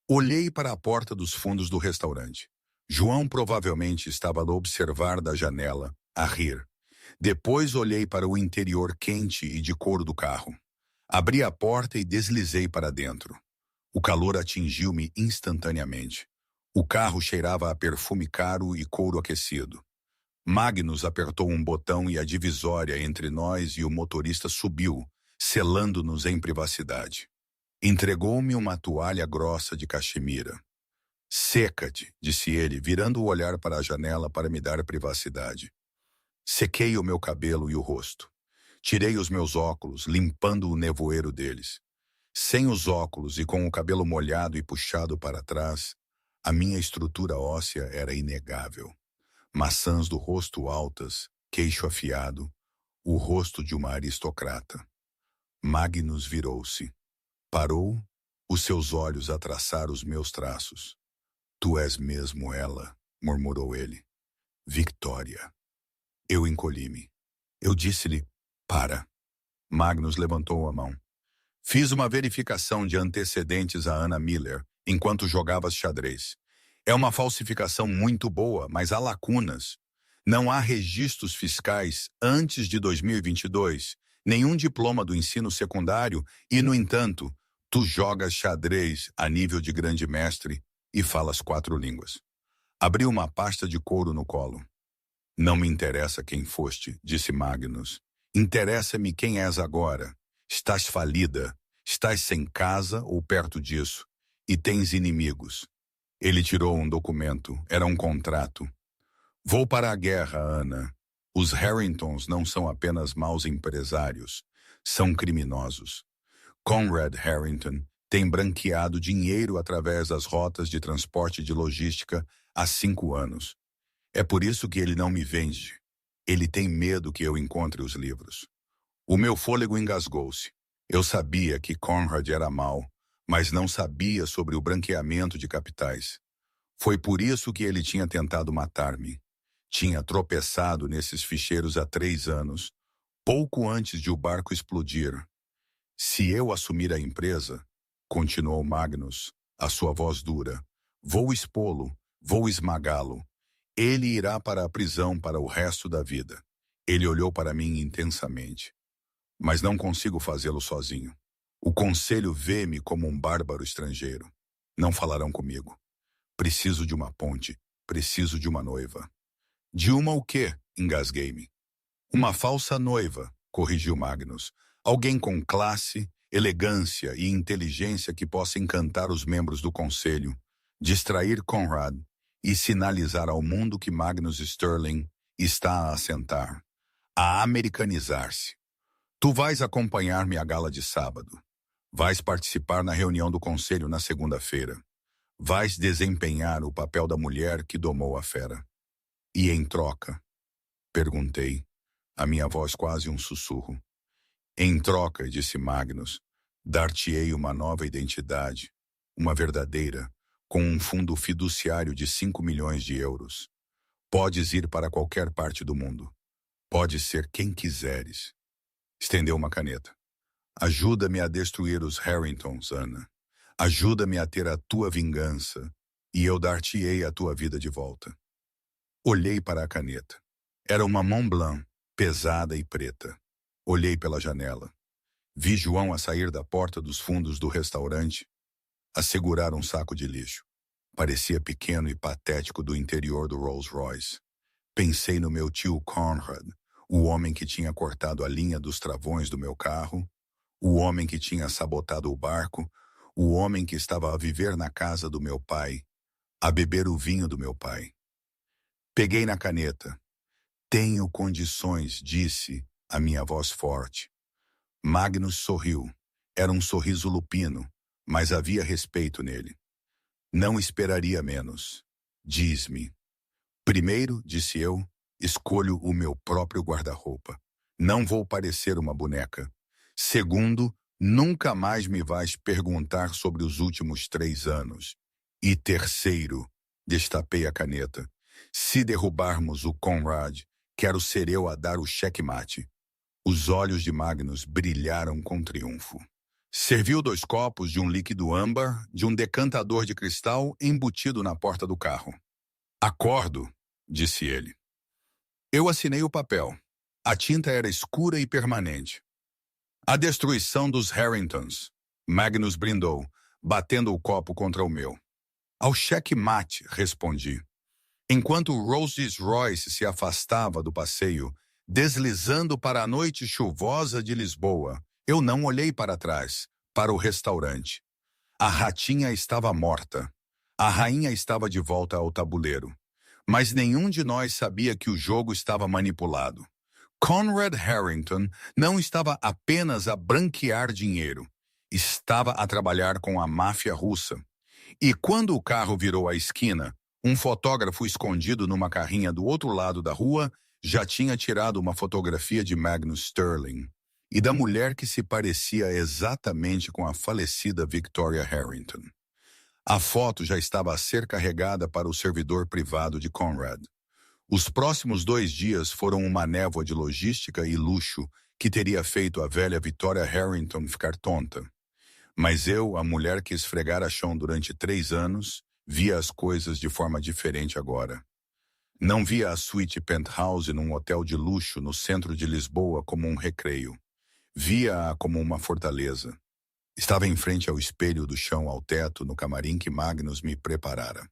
A: Olhei para a porta dos fundos do restaurante. João provavelmente estava a observar da janela, a rir. Depois olhei para o interior quente e de couro do carro. Abri a porta e deslizei para dentro. O calor atingiu-me instantaneamente. O carro cheirava a perfume caro e couro aquecido. Magnus apertou um botão e a divisória entre nós e o motorista subiu, selando-nos em privacidade. Entregou-me uma toalha grossa de caxemira. Seca-te, disse ele, virando o olhar para a janela para me dar privacidade. Sequei o meu cabelo e o rosto. Tirei os meus óculos, limpando o nevoeiro deles. Sem os óculos e com o cabelo molhado e puxado para trás, A minha estrutura óssea era inegável. Maçãs do rosto altas, queixo afiado, o rosto de uma aristocrata. Magnus virou-se. Parou, os seus olhos a traçar os meus traços. Tu és mesmo ela, murmurou ele. Victoria. Eu encolhi-me. Eu disse-lhe, para. Magnus levantou a mão. Fiz uma verificação de antecedentes a Anna Miller enquanto jogavas xadrez. É uma falsificação muito boa, mas há lacunas. Não há registros fiscais antes de 2022, nenhum diploma do ensino secundário e, no entanto, tu jogas xadrez a nível de grande mestre e falas 4 línguas. Abri uma pasta de couro no colo. Não me interessa quem foste, disse Magnus. Interessa-me quem és agora. Estás falida, estás sem casa ou perto disso, e tens inimigos. Ele tirou um documento, era um contrato. Vou para a guerra, Ana. Os Harringtons não são apenas maus empresários, são criminosos. Conrad Harrington tem branqueado dinheiro através das rotas de transporte de logística há 5 anos. É por isso que ele não me vende. Ele tem medo que eu encontre os livros. O meu fôlego engasgou-se. Eu sabia que Conrad era mau, mas não sabia sobre o branqueamento de capitais. Foi por isso que ele tinha tentado matar-me. Tinha tropeçado nesses ficheiros há 3 anos, pouco antes de o barco explodir. Se eu assumir a empresa, continuou Magnus, a sua voz dura, vou expô-lo, vou esmagá-lo. Ele irá para a prisão para o resto da vida. Ele olhou para mim intensamente. Mas não consigo fazê-lo sozinho. O conselho vê-me como um bárbaro estrangeiro. Não falarão comigo. Preciso de uma ponte. Preciso de uma noiva. De uma o quê? Engasguei-me. Uma falsa noiva, corrigiu Magnus. Alguém com classe, elegância e inteligência que possa encantar os membros do conselho, distrair Conrad e sinalizar ao mundo que Magnus Sterling está a assentar, a americanizar-se. Tu vais acompanhar-me à gala de sábado. Vais participar na reunião do conselho na segunda-feira. Vais desempenhar o papel da mulher que domou a fera. E em troca? Perguntei, a minha voz quase um sussurro. Em troca, disse Magnus, dar-te-ei uma nova identidade, uma verdadeira, com um fundo fiduciário de 5 milhões de euros. Podes ir para qualquer parte do mundo. Podes ser quem quiseres. Estendeu uma caneta. Ajuda-me a destruir os Harringtons, Ana. Ajuda-me a ter a tua vingança, e eu dar-te-ei a tua vida de volta. Olhei para a caneta. Era uma Mont Blanc, pesada e preta. Olhei pela janela. Vi João a sair da porta dos fundos do restaurante, a segurar um saco de lixo. Parecia pequeno e patético do interior do Rolls Royce. Pensei no meu tio Conrad, o homem que tinha cortado a linha dos travões do meu carro, o homem que tinha sabotado o barco, o homem que estava a viver na casa do meu pai, a beber o vinho do meu pai. Peguei na caneta. Tenho condições, disse, a minha voz forte. Magnus sorriu. Era um sorriso lupino, mas havia respeito nele. Não esperaria menos. Diz-me. Primeiro, disse eu, escolho o meu próprio guarda-roupa. Não vou parecer uma boneca. Segundo, nunca mais me vais perguntar sobre os últimos 3 anos. E terceiro, destapei a caneta. Se derrubarmos o Conrad, quero ser eu a dar o checkmate. Os olhos de Magnus brilharam com triunfo. Serviu 2 copos de um líquido âmbar de um decantador de cristal embutido na porta do carro. Acordo, disse ele. Eu assinei o papel. A tinta era escura e permanente. A destruição dos Harringtons. Magnus brindou, batendo o copo contra o meu. Ao checkmate, respondi. Enquanto Rolls-Royce se afastava do passeio, deslizando para a noite chuvosa de Lisboa, eu não olhei para trás, para o restaurante. A ratinha estava morta. A rainha estava de volta ao tabuleiro. Mas nenhum de nós sabia que o jogo estava manipulado. Conrad Harrington não estava apenas a branquear dinheiro. Estava a trabalhar com a máfia russa. E quando o carro virou a esquina, um fotógrafo escondido numa carrinha do outro lado da rua já tinha tirado uma fotografia de Magnus Sterling e da mulher que se parecia exatamente com a falecida Victoria Harrington. A foto já estava a ser carregada para o servidor privado de Conrad. Os próximos 2 dias foram uma névoa de logística e luxo que teria feito a velha Victoria Harrington ficar tonta. Mas eu, a mulher que esfregara chão durante 3 anos, via as coisas de forma diferente agora. Não via a suíte penthouse num hotel de luxo no centro de Lisboa como um recreio. Via-a como uma fortaleza. Estava em frente ao espelho do chão ao teto no camarim que Magnus me preparara.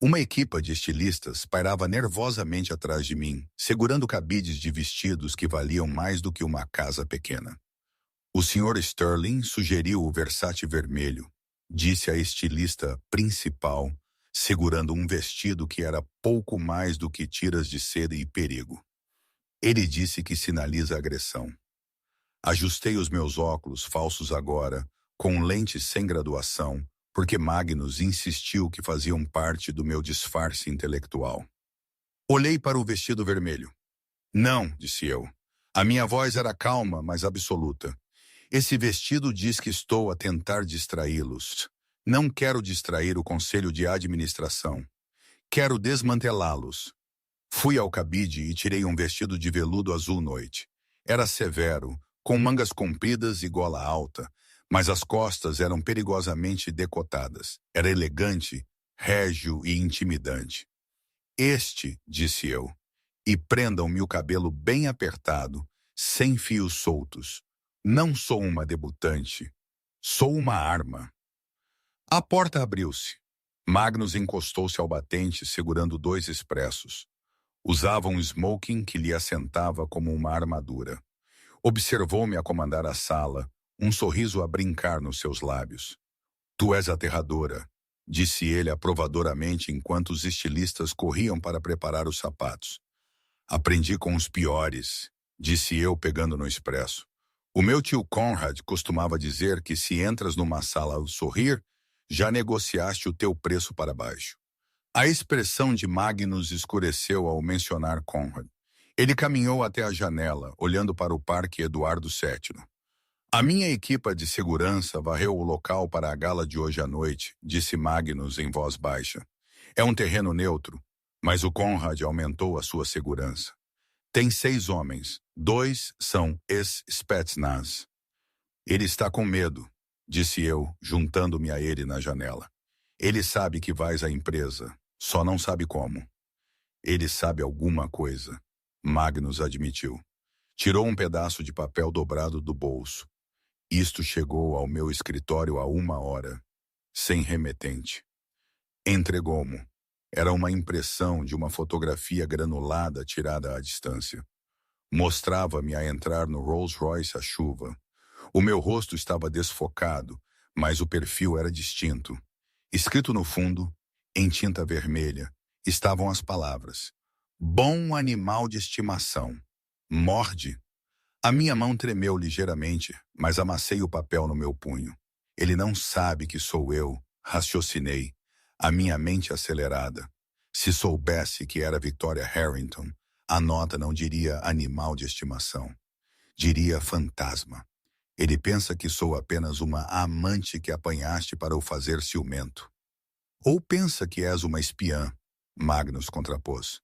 A: Uma equipa de estilistas pairava nervosamente atrás de mim, segurando cabides de vestidos que valiam mais do que uma casa pequena. O Sr. Sterling sugeriu o Versace vermelho, disse a estilista principal, segurando um vestido que era pouco mais do que tiras de seda e perigo. Ele disse que sinaliza agressão. Ajustei os meus óculos, falsos agora, com lentes sem graduação, porque Magnus insistiu que faziam parte do meu disfarce intelectual. Olhei para o vestido vermelho. Não, disse eu. A minha voz era calma, mas absoluta. Esse vestido diz que estou a tentar distraí-los. Não quero distrair o conselho de administração. Quero desmantelá-los. Fui ao cabide e tirei um vestido de veludo azul noite. Era severo, com mangas compridas e gola alta, mas as costas eram perigosamente decotadas. Era elegante, régio e intimidante. Disse eu, e prendam-me o cabelo bem apertado, sem fios soltos. Não sou uma debutante. Sou uma arma. A porta abriu-se. Magnus encostou-se ao batente, segurando 2 expressos. Usava um smoking que lhe assentava como uma armadura. Observou-me a comandar a sala, um sorriso a brincar nos seus lábios. Tu és aterradora, disse ele aprovadoramente enquanto os estilistas corriam para preparar os sapatos. Aprendi com os piores, disse eu pegando no expresso. O meu tio Conrad costumava dizer que se entras numa sala ao sorrir, já negociaste o teu preço para baixo. A expressão de Magnus escureceu ao mencionar Conrad. Ele caminhou até a janela, olhando para o Parque Eduardo VII. A minha equipa de segurança varreu o local para a gala de hoje à noite, disse Magnus em voz baixa. É um terreno neutro, mas o Conrad aumentou a sua segurança. Tem 6 homens, 2 são ex-Spetsnaz. Ele está com medo, disse eu, juntando-me a ele na janela. Ele sabe que vais à empresa, só não sabe como. Ele sabe alguma coisa, Magnus admitiu. Tirou um pedaço de papel dobrado do bolso. Isto chegou ao meu escritório há 1 hora, sem remetente. Entregou-mo. Era uma impressão de uma fotografia granulada tirada à distância. Mostrava-me a entrar no Rolls-Royce à chuva. O meu rosto estava desfocado, mas o perfil era distinto. Escrito no fundo, em tinta vermelha, estavam as palavras: Bom animal de estimação. Morde. A minha mão tremeu ligeiramente, mas amassei o papel no meu punho. Ele não sabe que sou eu, raciocinei, a minha mente acelerada. Se soubesse que era Victoria Harrington, a nota não diria animal de estimação. Diria fantasma. Ele pensa que sou apenas uma amante que apanhaste para o fazer ciumento. Ou pensa que és uma espiã, Magnus contrapôs.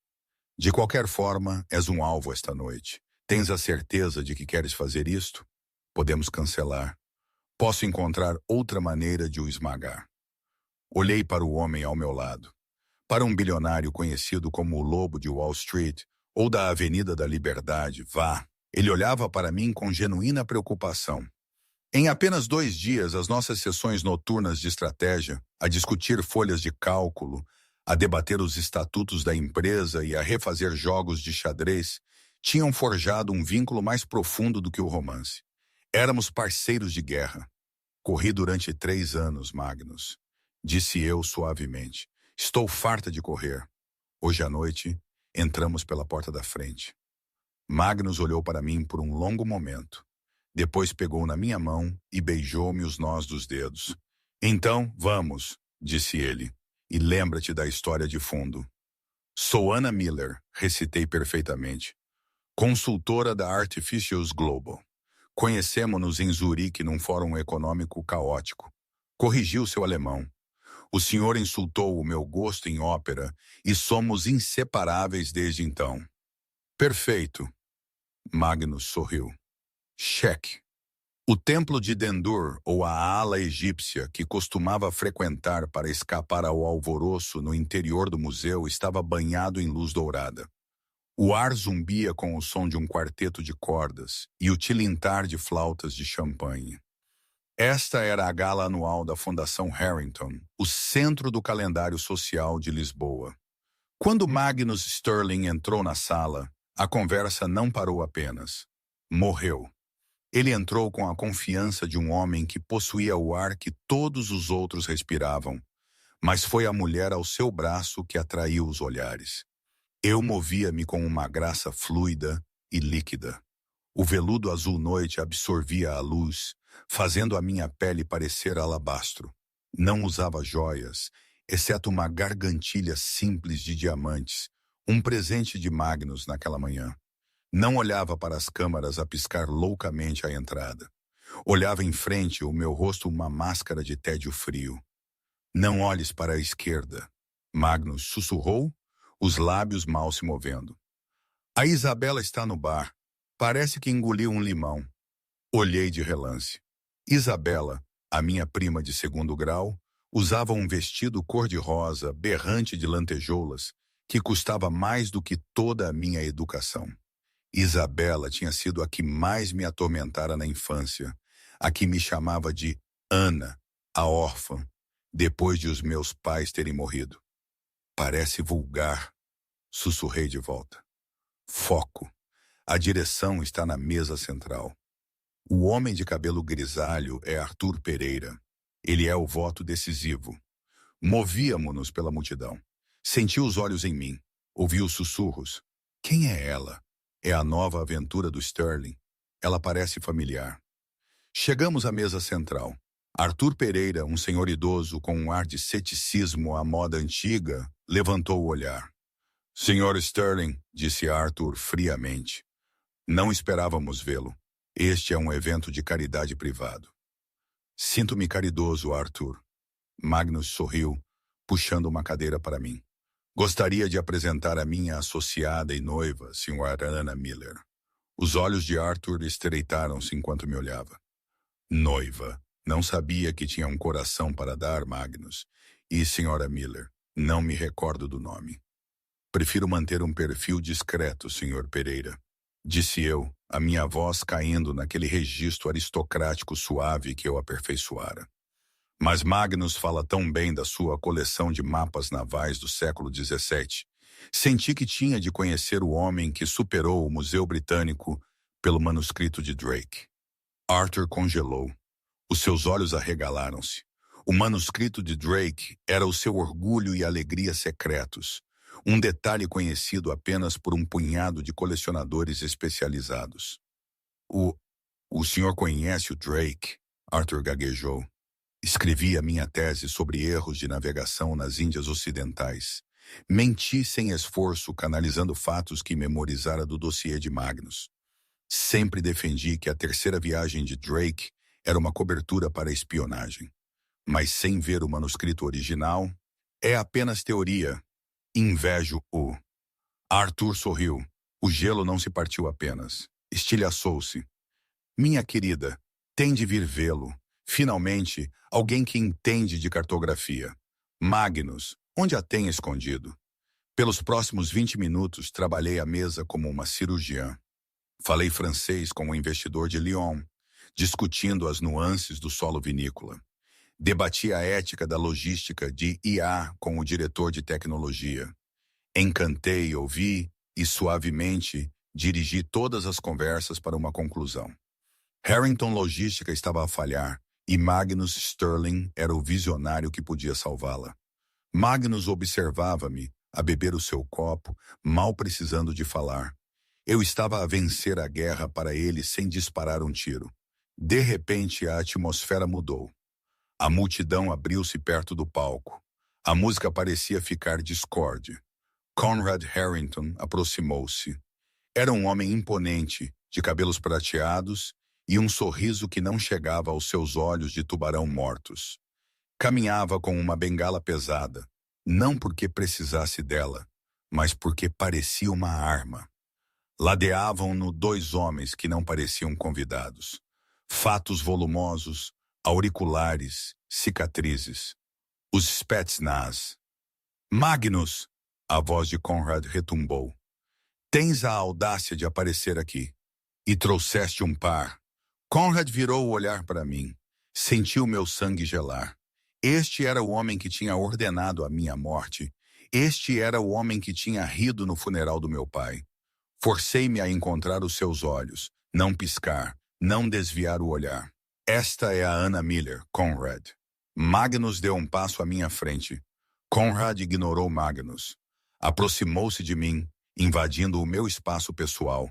A: De qualquer forma, és um alvo esta noite. Tens a certeza de que queres fazer isto? Podemos cancelar. Posso encontrar outra maneira de o esmagar. Olhei para o homem ao meu lado. Para um bilionário conhecido como o Lobo de Wall Street ou da Avenida da Liberdade, vá. Ele olhava para mim com genuína preocupação. Em apenas 2 dias, as nossas sessões noturnas de estratégia, a discutir folhas de cálculo, a debater os estatutos da empresa e a refazer jogos de xadrez, tinham forjado um vínculo mais profundo do que o romance. Éramos parceiros de guerra. Corri durante 3 anos, Magnus, disse eu suavemente. Estou farta de correr. Hoje à noite, entramos pela porta da frente. Magnus olhou para mim por um longo momento. Depois pegou na minha mão e beijou-me os nós dos dedos. Então, vamos, disse ele, e lembra-te da história de fundo. Sou Anna Miller, recitei perfeitamente, consultora da Artificials Global. Conhecemo-nos em Zurique num fórum econômico caótico. Corrigiu seu alemão. O senhor insultou o meu gosto em ópera e somos inseparáveis desde então. Perfeito. Magnus sorriu. Cheque. O templo de Dendur, ou a ala egípcia que costumava frequentar para escapar ao alvoroço no interior do museu, estava banhado em luz dourada. O ar zumbia com o som de um quarteto de cordas e o tilintar de flautas de champanhe. Esta era a gala anual da Fundação Harrington, o centro do calendário social de Lisboa. Quando Magnus Sterling entrou na sala, a conversa não parou apenas. Morreu. Ele entrou com a confiança de um homem que possuía o ar que todos os outros respiravam, mas foi a mulher ao seu braço que atraiu os olhares. Eu movia-me com uma graça fluida e líquida. O veludo azul noite absorvia a luz, fazendo a minha pele parecer alabastro. Não usava joias, exceto uma gargantilha simples de diamantes, um presente de Magnus naquela manhã. Não olhava para as câmaras a piscar loucamente à entrada. Olhava em frente, o meu rosto uma máscara de tédio frio. Não olhes para a esquerda. Magnus sussurrou, os lábios mal se movendo. A Isabela está no bar. Parece que engoliu um limão. Olhei de relance. Isabela, a minha prima de segundo grau, usava um vestido cor-de-rosa, berrante de lantejoulas, que custava mais do que toda a minha educação. Isabela tinha sido a que mais me atormentara na infância, a que me chamava de Ana, a órfã, depois de os meus pais terem morrido. Parece vulgar, sussurrei de volta. Foco. A direção está na mesa central. O homem de cabelo grisalho é Arthur Pereira. Ele é o voto decisivo. Movíamo-nos pela multidão. Senti os olhos em mim. Ouvi os sussurros. Quem é ela? É a nova aventura do Sterling. Ela parece familiar. Chegamos à mesa central. Arthur Pereira, um senhor idoso com um ar de ceticismo à moda antiga, levantou o olhar. Senhor Sterling, disse Arthur friamente. Não esperávamos vê-lo. Este é um evento de caridade privado. Sinto-me caridoso, Arthur. Magnus sorriu, puxando uma cadeira para mim. Gostaria de apresentar a minha associada e noiva, Sra. Anna Miller. Os olhos de Arthur estreitaram-se enquanto me olhava. Noiva. Não sabia que tinha um coração para dar, Magnus. E Sra. Miller, não me recordo do nome. Prefiro manter um perfil discreto, Sr. Pereira. Disse eu, a minha voz caindo naquele registro aristocrático suave que eu aperfeiçoara. Mas Magnus fala tão bem da sua coleção de mapas navais do século XVII. Senti que tinha de conhecer o homem que superou o Museu Britânico pelo manuscrito de Drake. Arthur congelou. Os seus olhos arregalaram-se. O manuscrito de Drake era o seu orgulho e alegria secretos, um detalhe conhecido apenas por um punhado de colecionadores especializados. O senhor conhece o Drake? Arthur gaguejou. Escrevi a minha tese sobre erros de navegação nas Índias Ocidentais. Menti sem esforço, canalizando fatos que memorizara do dossiê de Magnus. Sempre defendi que a terceira viagem de Drake era uma cobertura para a espionagem. Mas sem ver o manuscrito original, é apenas teoria. Invejo-o. Arthur sorriu. O gelo não se partiu apenas. Estilhaçou-se. Minha querida, tem de vir vê-lo. Finalmente, alguém que entende de cartografia. Magnus, onde a tem escondido? Pelos próximos 20 minutos, trabalhei à mesa como uma cirurgiã. Falei francês com um investidor de Lyon, discutindo as nuances do solo vinícola. Debati a ética da logística de IA com o diretor de tecnologia. Encantei, ouvi e, suavemente, dirigi todas as conversas para uma conclusão. Harrington Logística estava a falhar e Magnus Sterling era o visionário que podia salvá-la. Magnus observava-me a beber o seu copo, mal precisando de falar. Eu estava a vencer a guerra para ele sem disparar um tiro. De repente, a atmosfera mudou. A multidão abriu-se perto do palco. A música parecia ficar discorde. Conrad Harrington aproximou-se. Era um homem imponente, de cabelos prateados e um sorriso que não chegava aos seus olhos de tubarão mortos. Caminhava com uma bengala pesada, não porque precisasse dela, mas porque parecia uma arma. Ladeavam-no dois homens que não pareciam convidados. Fatos volumosos, auriculares, cicatrizes. Os Spetsnaz. Magnus! A voz de Conrad retumbou. Tens a audácia de aparecer aqui. E trouxeste um par. Conrad virou o olhar para mim. Sentiu meu sangue gelar. Este era o homem que tinha ordenado a minha morte. Este era o homem que tinha rido no funeral do meu pai. Forcei-me a encontrar os seus olhos, não piscar, não desviar o olhar. Esta é a Anna Miller, Conrad. Magnus deu um passo à minha frente. Conrad ignorou Magnus. Aproximou-se de mim, invadindo o meu espaço pessoal.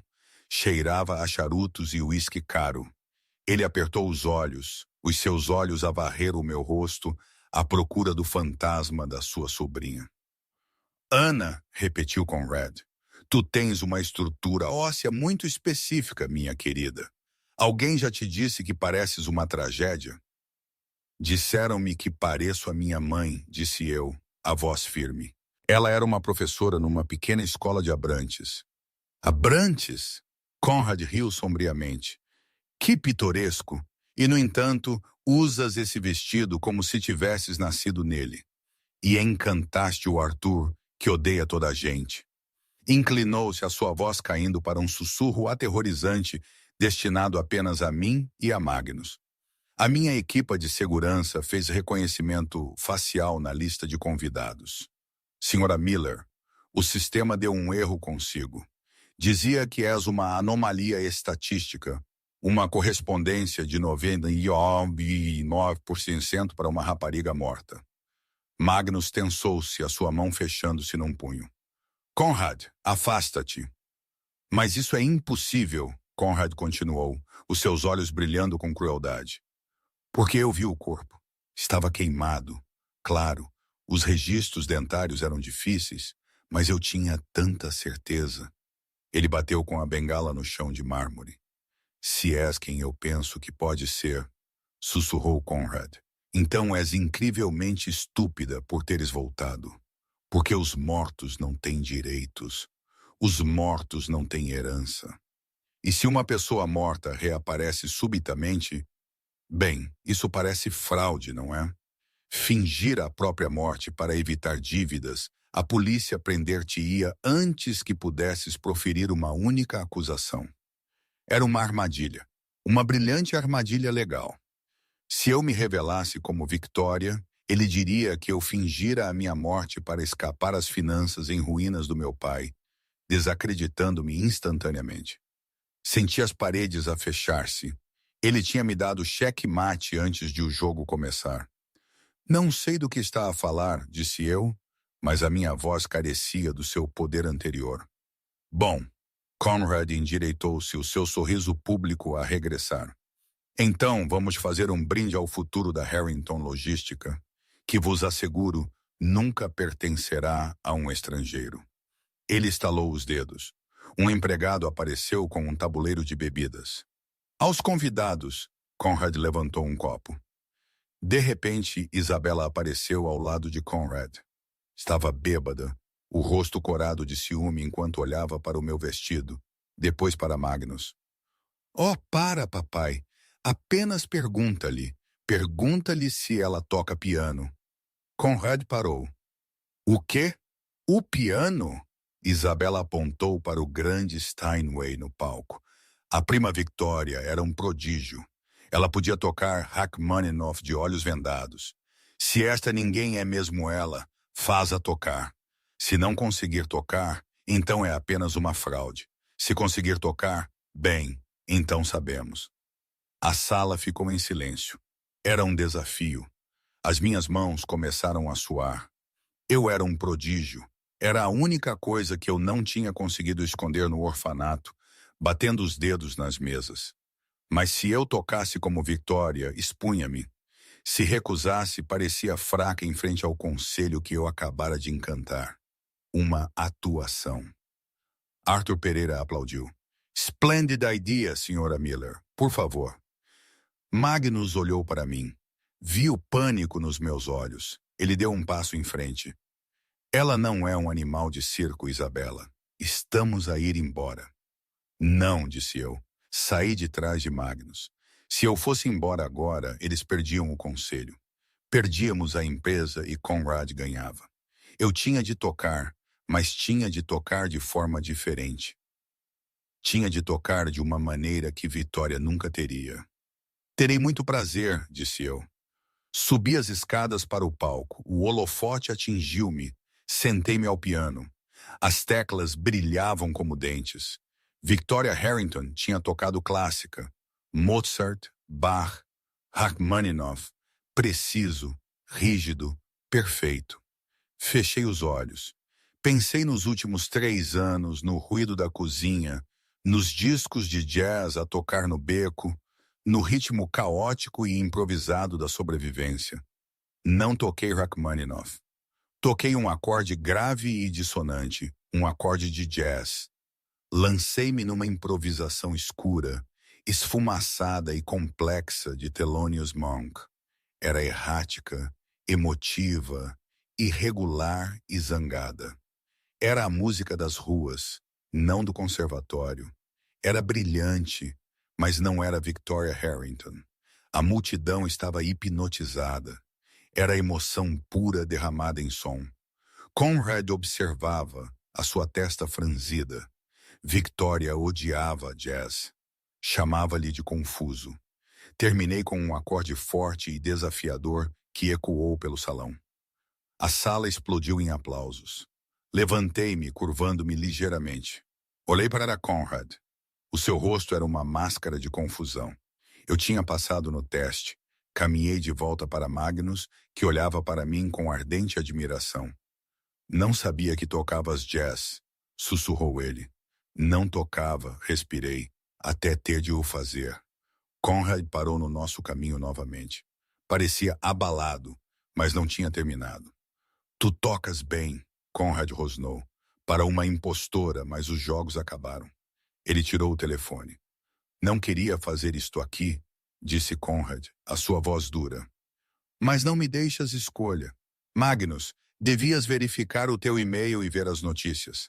A: Cheirava a charutos e uísque caro. Ele apertou os seus olhos avarreram o meu rosto, à procura do fantasma da sua sobrinha. Ana, repetiu Conrad, tu tens uma estrutura óssea muito específica, minha querida. Alguém já te disse que pareces uma tragédia? Disseram-me que pareço a minha mãe, disse eu, a voz firme. Ela era uma professora numa pequena escola de Abrantes. Abrantes? Conrad riu sombriamente. Que pitoresco! E, no entanto, usas esse vestido como se tivesses nascido nele. E encantaste o Arthur, que odeia toda a gente. Inclinou-se, a sua voz caindo para um sussurro aterrorizante, destinado apenas a mim e a Magnus. A minha equipa de segurança fez reconhecimento facial na lista de convidados. Senhora Miller, o sistema deu um erro consigo. Dizia que és uma anomalia estatística, uma correspondência de 99% para uma rapariga morta. Magnus tensou-se, a sua mão fechando-se num punho. Conrad, afasta-te. Mas isso é impossível, Conrad continuou, os seus olhos brilhando com crueldade. Porque eu vi o corpo. Estava queimado. Claro, os registros dentários eram difíceis, mas eu tinha tanta certeza. Ele bateu com a bengala no chão de mármore. Se és quem eu penso que pode ser, sussurrou Conrad, então és incrivelmente estúpida por teres voltado. Porque os mortos não têm direitos. Os mortos não têm herança. E se uma pessoa morta reaparece subitamente, bem, isso parece fraude, não é? Fingir a própria morte para evitar dívidas, a polícia prender-te-ia antes que pudesses proferir uma única acusação. Era uma armadilha, uma brilhante armadilha legal. Se eu me revelasse como Victoria, ele diria que eu fingira a minha morte para escapar às finanças em ruínas do meu pai, desacreditando-me instantaneamente. Senti as paredes a fechar-se. Ele tinha me dado cheque-mate antes de o jogo começar. Não sei do que está a falar, disse eu, mas a minha voz carecia do seu poder anterior. Bom, Conrad endireitou-se, o seu sorriso público a regressar. Então, vamos fazer um brinde ao futuro da Harrington Logística, que vos asseguro nunca pertencerá a um estrangeiro. Ele estalou os dedos. Um empregado apareceu com um tabuleiro de bebidas. Aos convidados, Conrad levantou um copo. De repente, Isabela apareceu ao lado de Conrad. Estava bêbada, o rosto corado de ciúme enquanto olhava para o meu vestido, depois para Magnus. Oh, para, papai! Apenas pergunta-lhe. Pergunta-lhe se ela toca piano. Conrad parou. O quê? O piano? Isabela apontou para o grande Steinway no palco. A prima Victoria era um prodígio. Ela podia tocar Rachmaninoff de olhos vendados. Se esta ninguém é mesmo ela, faz-a tocar. Se não conseguir tocar, então é apenas uma fraude. Se conseguir tocar, bem, então sabemos. A sala ficou em silêncio. Era um desafio. As minhas mãos começaram a suar. Eu era um prodígio. Era a única coisa que eu não tinha conseguido esconder no orfanato, batendo os dedos nas mesas. Mas se eu tocasse como Victoria, expunha-me. Se recusasse, parecia fraca em frente ao conselho que eu acabara de encantar. Uma atuação. Arthur Pereira aplaudiu. Splendid idea, Sra. Miller. Por favor. Magnus olhou para mim. Vi o pânico nos meus olhos. Ele deu um passo em frente. Ela não é um animal de circo, Isabela. Estamos a ir embora. Não, disse eu. Saí de trás de Magnus. Se eu fosse embora agora, eles perdiam o conselho. Perdíamos a empresa e Conrad ganhava. Eu tinha de tocar, mas tinha de tocar de forma diferente. Tinha de tocar de uma maneira que Vitória nunca teria. Terei muito prazer, disse eu. Subi as escadas para o palco. O holofote atingiu-me. Sentei-me ao piano. As teclas brilhavam como dentes. Victoria Harrington tinha tocado clássica. Mozart, Bach, Rachmaninoff. Preciso, rígido, perfeito. Fechei os olhos. Pensei nos últimos 3 anos, no ruído da cozinha, nos discos de jazz a tocar no beco, no ritmo caótico e improvisado da sobrevivência. Não toquei Rachmaninoff. Toquei um acorde grave e dissonante, um acorde de jazz. Lancei-me numa improvisação escura, esfumaçada e complexa de Thelonious Monk. Era errática, emotiva, irregular e zangada. Era a música das ruas, não do conservatório. Era brilhante, mas não era Victoria Harrington. A multidão estava hipnotizada. Era emoção pura derramada em som. Conrad observava, a sua testa franzida. Victoria odiava jazz. Chamava-lhe de confuso. Terminei com um acorde forte e desafiador que ecoou pelo salão. A sala explodiu em aplausos. Levantei-me, curvando-me ligeiramente. Olhei para Conrad. O seu rosto era uma máscara de confusão. Eu tinha passado no teste. Caminhei de volta para Magnus, que olhava para mim com ardente admiração. Não sabia que tocavas jazz, sussurrou ele. Não tocava, respirei, até ter de o fazer. Conrad parou no nosso caminho novamente. Parecia abalado, mas não tinha terminado. Tu tocas bem, Conrad rosnou. Para uma impostora, mas os jogos acabaram. Ele tirou o telefone. Não queria fazer isto aqui, disse Conrad, a sua voz dura. Mas não me deixas escolha. Magnus, devias verificar o teu e-mail e ver as notícias.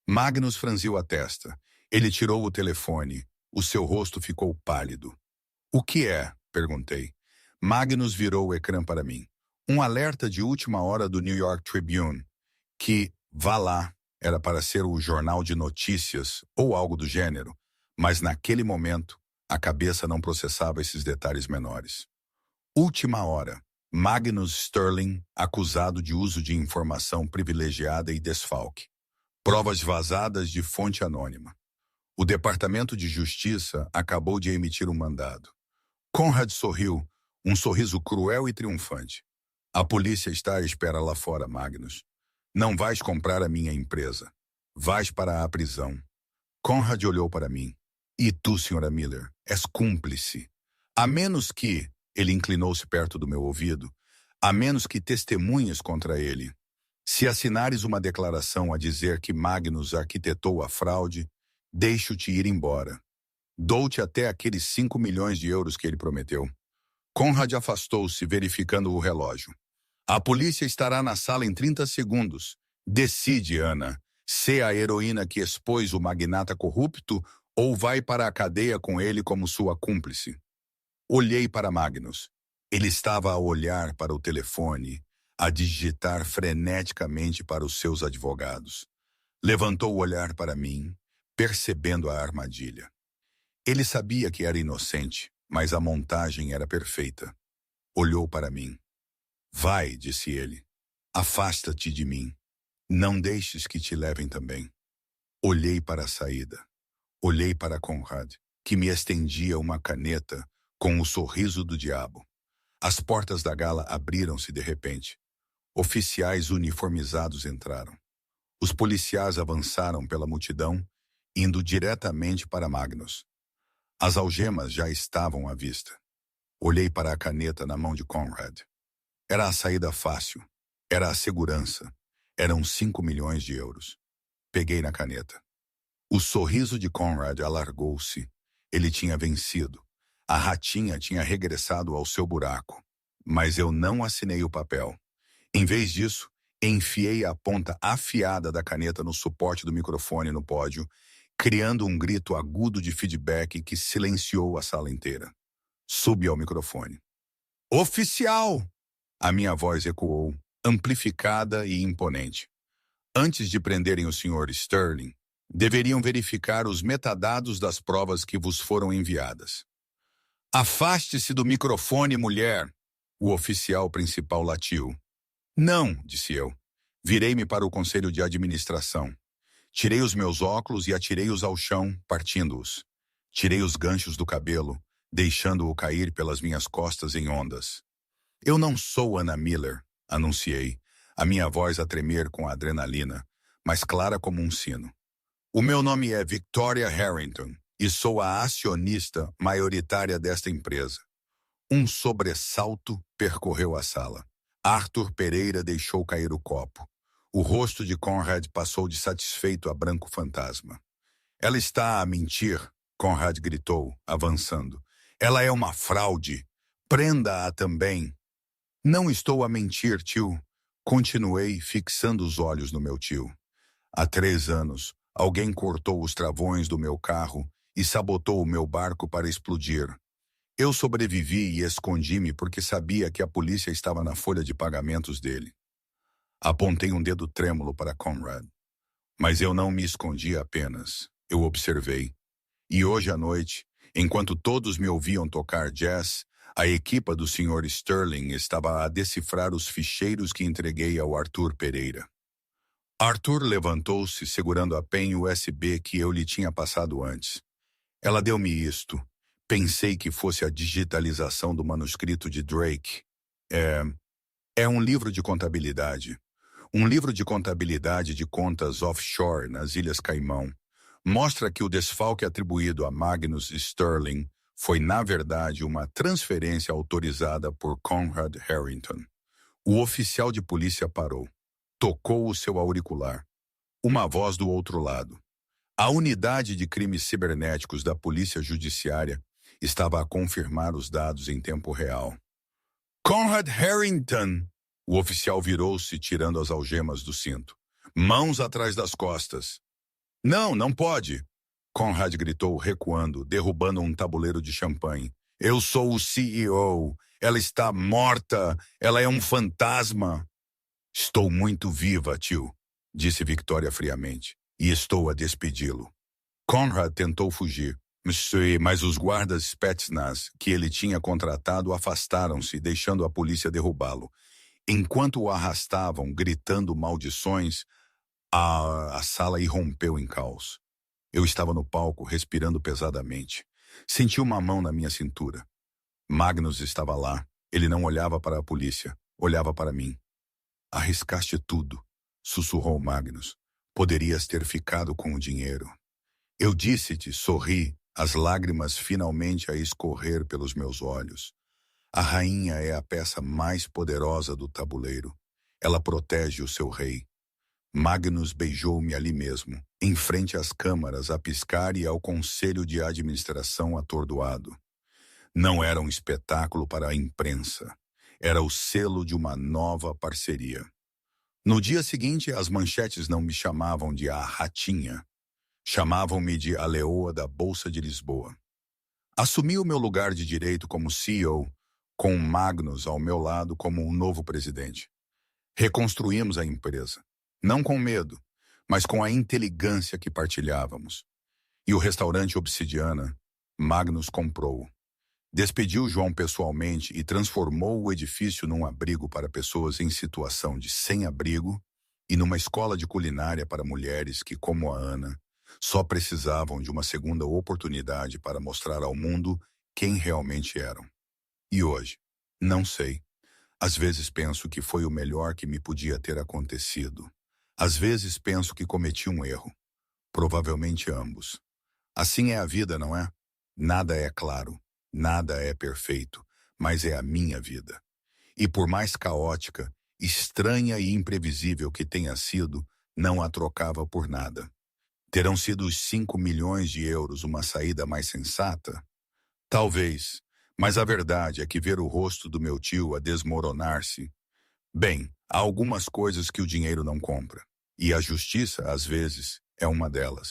A: Magnus franziu a testa. Ele tirou o telefone. O seu rosto ficou pálido. O que é? Perguntei. Magnus virou o ecrã para mim. Um alerta de última hora do New York Tribune, que, vá lá, era para ser o jornal de notícias ou algo do gênero, mas naquele momento, a cabeça não processava esses detalhes menores. Última hora. Magnus Sterling, acusado de uso de informação privilegiada e desfalque. Provas vazadas de fonte anônima. O Departamento de Justiça acabou de emitir um mandado. Conrad sorriu, um sorriso cruel e triunfante. A polícia está à espera lá fora, Magnus. Não vais comprar a minha empresa. Vais para a prisão. Conrad olhou para mim. E tu, Sra. Miller, és cúmplice. A menos que, ele inclinou-se perto do meu ouvido, a menos que testemunhes contra ele. Se assinares uma declaração a dizer que Magnus arquitetou a fraude, deixo-te ir embora. Dou-te até aqueles 5 milhões de euros que ele prometeu. Conrad afastou-se, verificando o relógio. A polícia estará na sala em 30 segundos. Decide, Ana. Se a heroína que expôs o magnata corrupto ou vai para a cadeia com ele como sua cúmplice. Olhei para Magnus. Ele estava a olhar para o telefone, a digitar freneticamente para os seus advogados. Levantou o olhar para mim, percebendo a armadilha. Ele sabia que era inocente, mas a montagem era perfeita. Olhou para mim. Vai, disse ele. Afasta-te de mim. Não deixes que te levem também. Olhei para a saída. Olhei para Conrad, que me estendia uma caneta com o sorriso do diabo. As portas da gala abriram-se de repente. Oficiais uniformizados entraram. Os policiais avançaram pela multidão, indo diretamente para Magnus. As algemas já estavam à vista. Olhei para a caneta na mão de Conrad. Era a saída fácil. Era a segurança. Eram 5 milhões de euros. Peguei na caneta. O sorriso de Conrad alargou-se. Ele tinha vencido. A ratinha tinha regressado ao seu buraco. Mas eu não assinei o papel. Em vez disso, enfiei a ponta afiada da caneta no suporte do microfone no pódio, criando um grito agudo de feedback que silenciou a sala inteira. Subi ao microfone. Oficial! A minha voz ecoou, amplificada e imponente. Antes de prenderem o Sr. Sterling, deveriam verificar os metadados das provas que vos foram enviadas. Afaste-se do microfone, mulher! O oficial principal latiu. Não, disse eu. Virei-me para o conselho de administração. Tirei os meus óculos e atirei-os ao chão, partindo-os. Tirei os ganchos do cabelo, deixando-o cair pelas minhas costas em ondas. Eu não sou Anna Miller, anunciei, a minha voz a tremer com a adrenalina, mas clara como um sino. O meu nome é Victoria Harrington e sou a acionista maioritária desta empresa. Um sobressalto percorreu a sala. Arthur Pereira deixou cair o copo. O rosto de Conrad passou de satisfeito a branco fantasma. Ela está a mentir, Conrad gritou, avançando. Ela é uma fraude. Prenda-a também. Não estou a mentir, tio. Continuei, fixando os olhos no meu tio. Há 3 anos, alguém cortou os travões do meu carro e sabotou o meu barco para explodir. Eu sobrevivi e escondi-me porque sabia que a polícia estava na folha de pagamentos dele. Apontei um dedo trêmulo para Conrad. Mas eu não me escondi apenas. Eu observei. E hoje à noite, enquanto todos me ouviam tocar jazz, a equipa do Sr. Sterling estava a decifrar os ficheiros que entreguei ao Arthur Pereira. Arthur levantou-se segurando a pen USB que eu lhe tinha passado antes. Ela deu-me isto. Pensei que fosse a digitalização do manuscrito de Drake. É um livro de contabilidade. Um livro de contabilidade de contas offshore nas Ilhas Caimão. Mostra que o desfalque atribuído a Magnus Sterling foi, na verdade, uma transferência autorizada por Conrad Harrington. O oficial de polícia parou. Tocou o seu auricular. Uma voz do outro lado. A unidade de crimes cibernéticos da Polícia Judiciária estava a confirmar os dados em tempo real. Conrad Harrington! O oficial virou-se, tirando as algemas do cinto. Mãos atrás das costas. Não, não pode! Conrad gritou, recuando, derrubando um tabuleiro de champanhe. Eu sou o CEO. Ela está morta. Ela é um fantasma. Estou muito viva, tio, disse Victoria friamente, e estou a despedi-lo. Conrad tentou fugir, mas os guardas Spetsnaz que ele tinha contratado afastaram-se, deixando a polícia derrubá-lo. Enquanto o arrastavam, gritando maldições, a sala irrompeu em caos. Eu estava no palco, respirando pesadamente. Senti uma mão na minha cintura. Magnus estava lá. Ele não olhava para a polícia, olhava para mim. Arriscaste tudo, sussurrou Magnus. Poderias ter ficado com o dinheiro. Eu disse-te, sorri, as lágrimas finalmente a escorrer pelos meus olhos. A rainha é a peça mais poderosa do tabuleiro. Ela protege o seu rei. Magnus beijou-me ali mesmo, em frente às câmaras, a piscar e ao conselho de administração atordoado. Não era um espetáculo para a imprensa. Era o selo de uma nova parceria. No dia seguinte, as manchetes não me chamavam de a Ratinha. Chamavam-me de a Leoa da Bolsa de Lisboa. Assumi o meu lugar de direito como CEO, com Magnus ao meu lado como um novo presidente. Reconstruímos a empresa, não com medo, mas com a inteligência que partilhávamos. E o restaurante Obsidiana, Magnus comprou. Despediu João pessoalmente e transformou o edifício num abrigo para pessoas em situação de sem-abrigo e numa escola de culinária para mulheres que, como a Ana, só precisavam de uma segunda oportunidade para mostrar ao mundo quem realmente eram. E hoje? Não sei. Às vezes penso que foi o melhor que me podia ter acontecido. Às vezes penso que cometi um erro. Provavelmente ambos. Assim é a vida, não é? Nada é claro. Nada é perfeito, mas é a minha vida. E por mais caótica, estranha e imprevisível que tenha sido, não a trocava por nada. Terão sido os 5 milhões de euros uma saída mais sensata? Talvez, mas a verdade é que ver o rosto do meu tio a desmoronar-se. Bem, há algumas coisas que o dinheiro não compra. E a justiça, às vezes, é uma delas.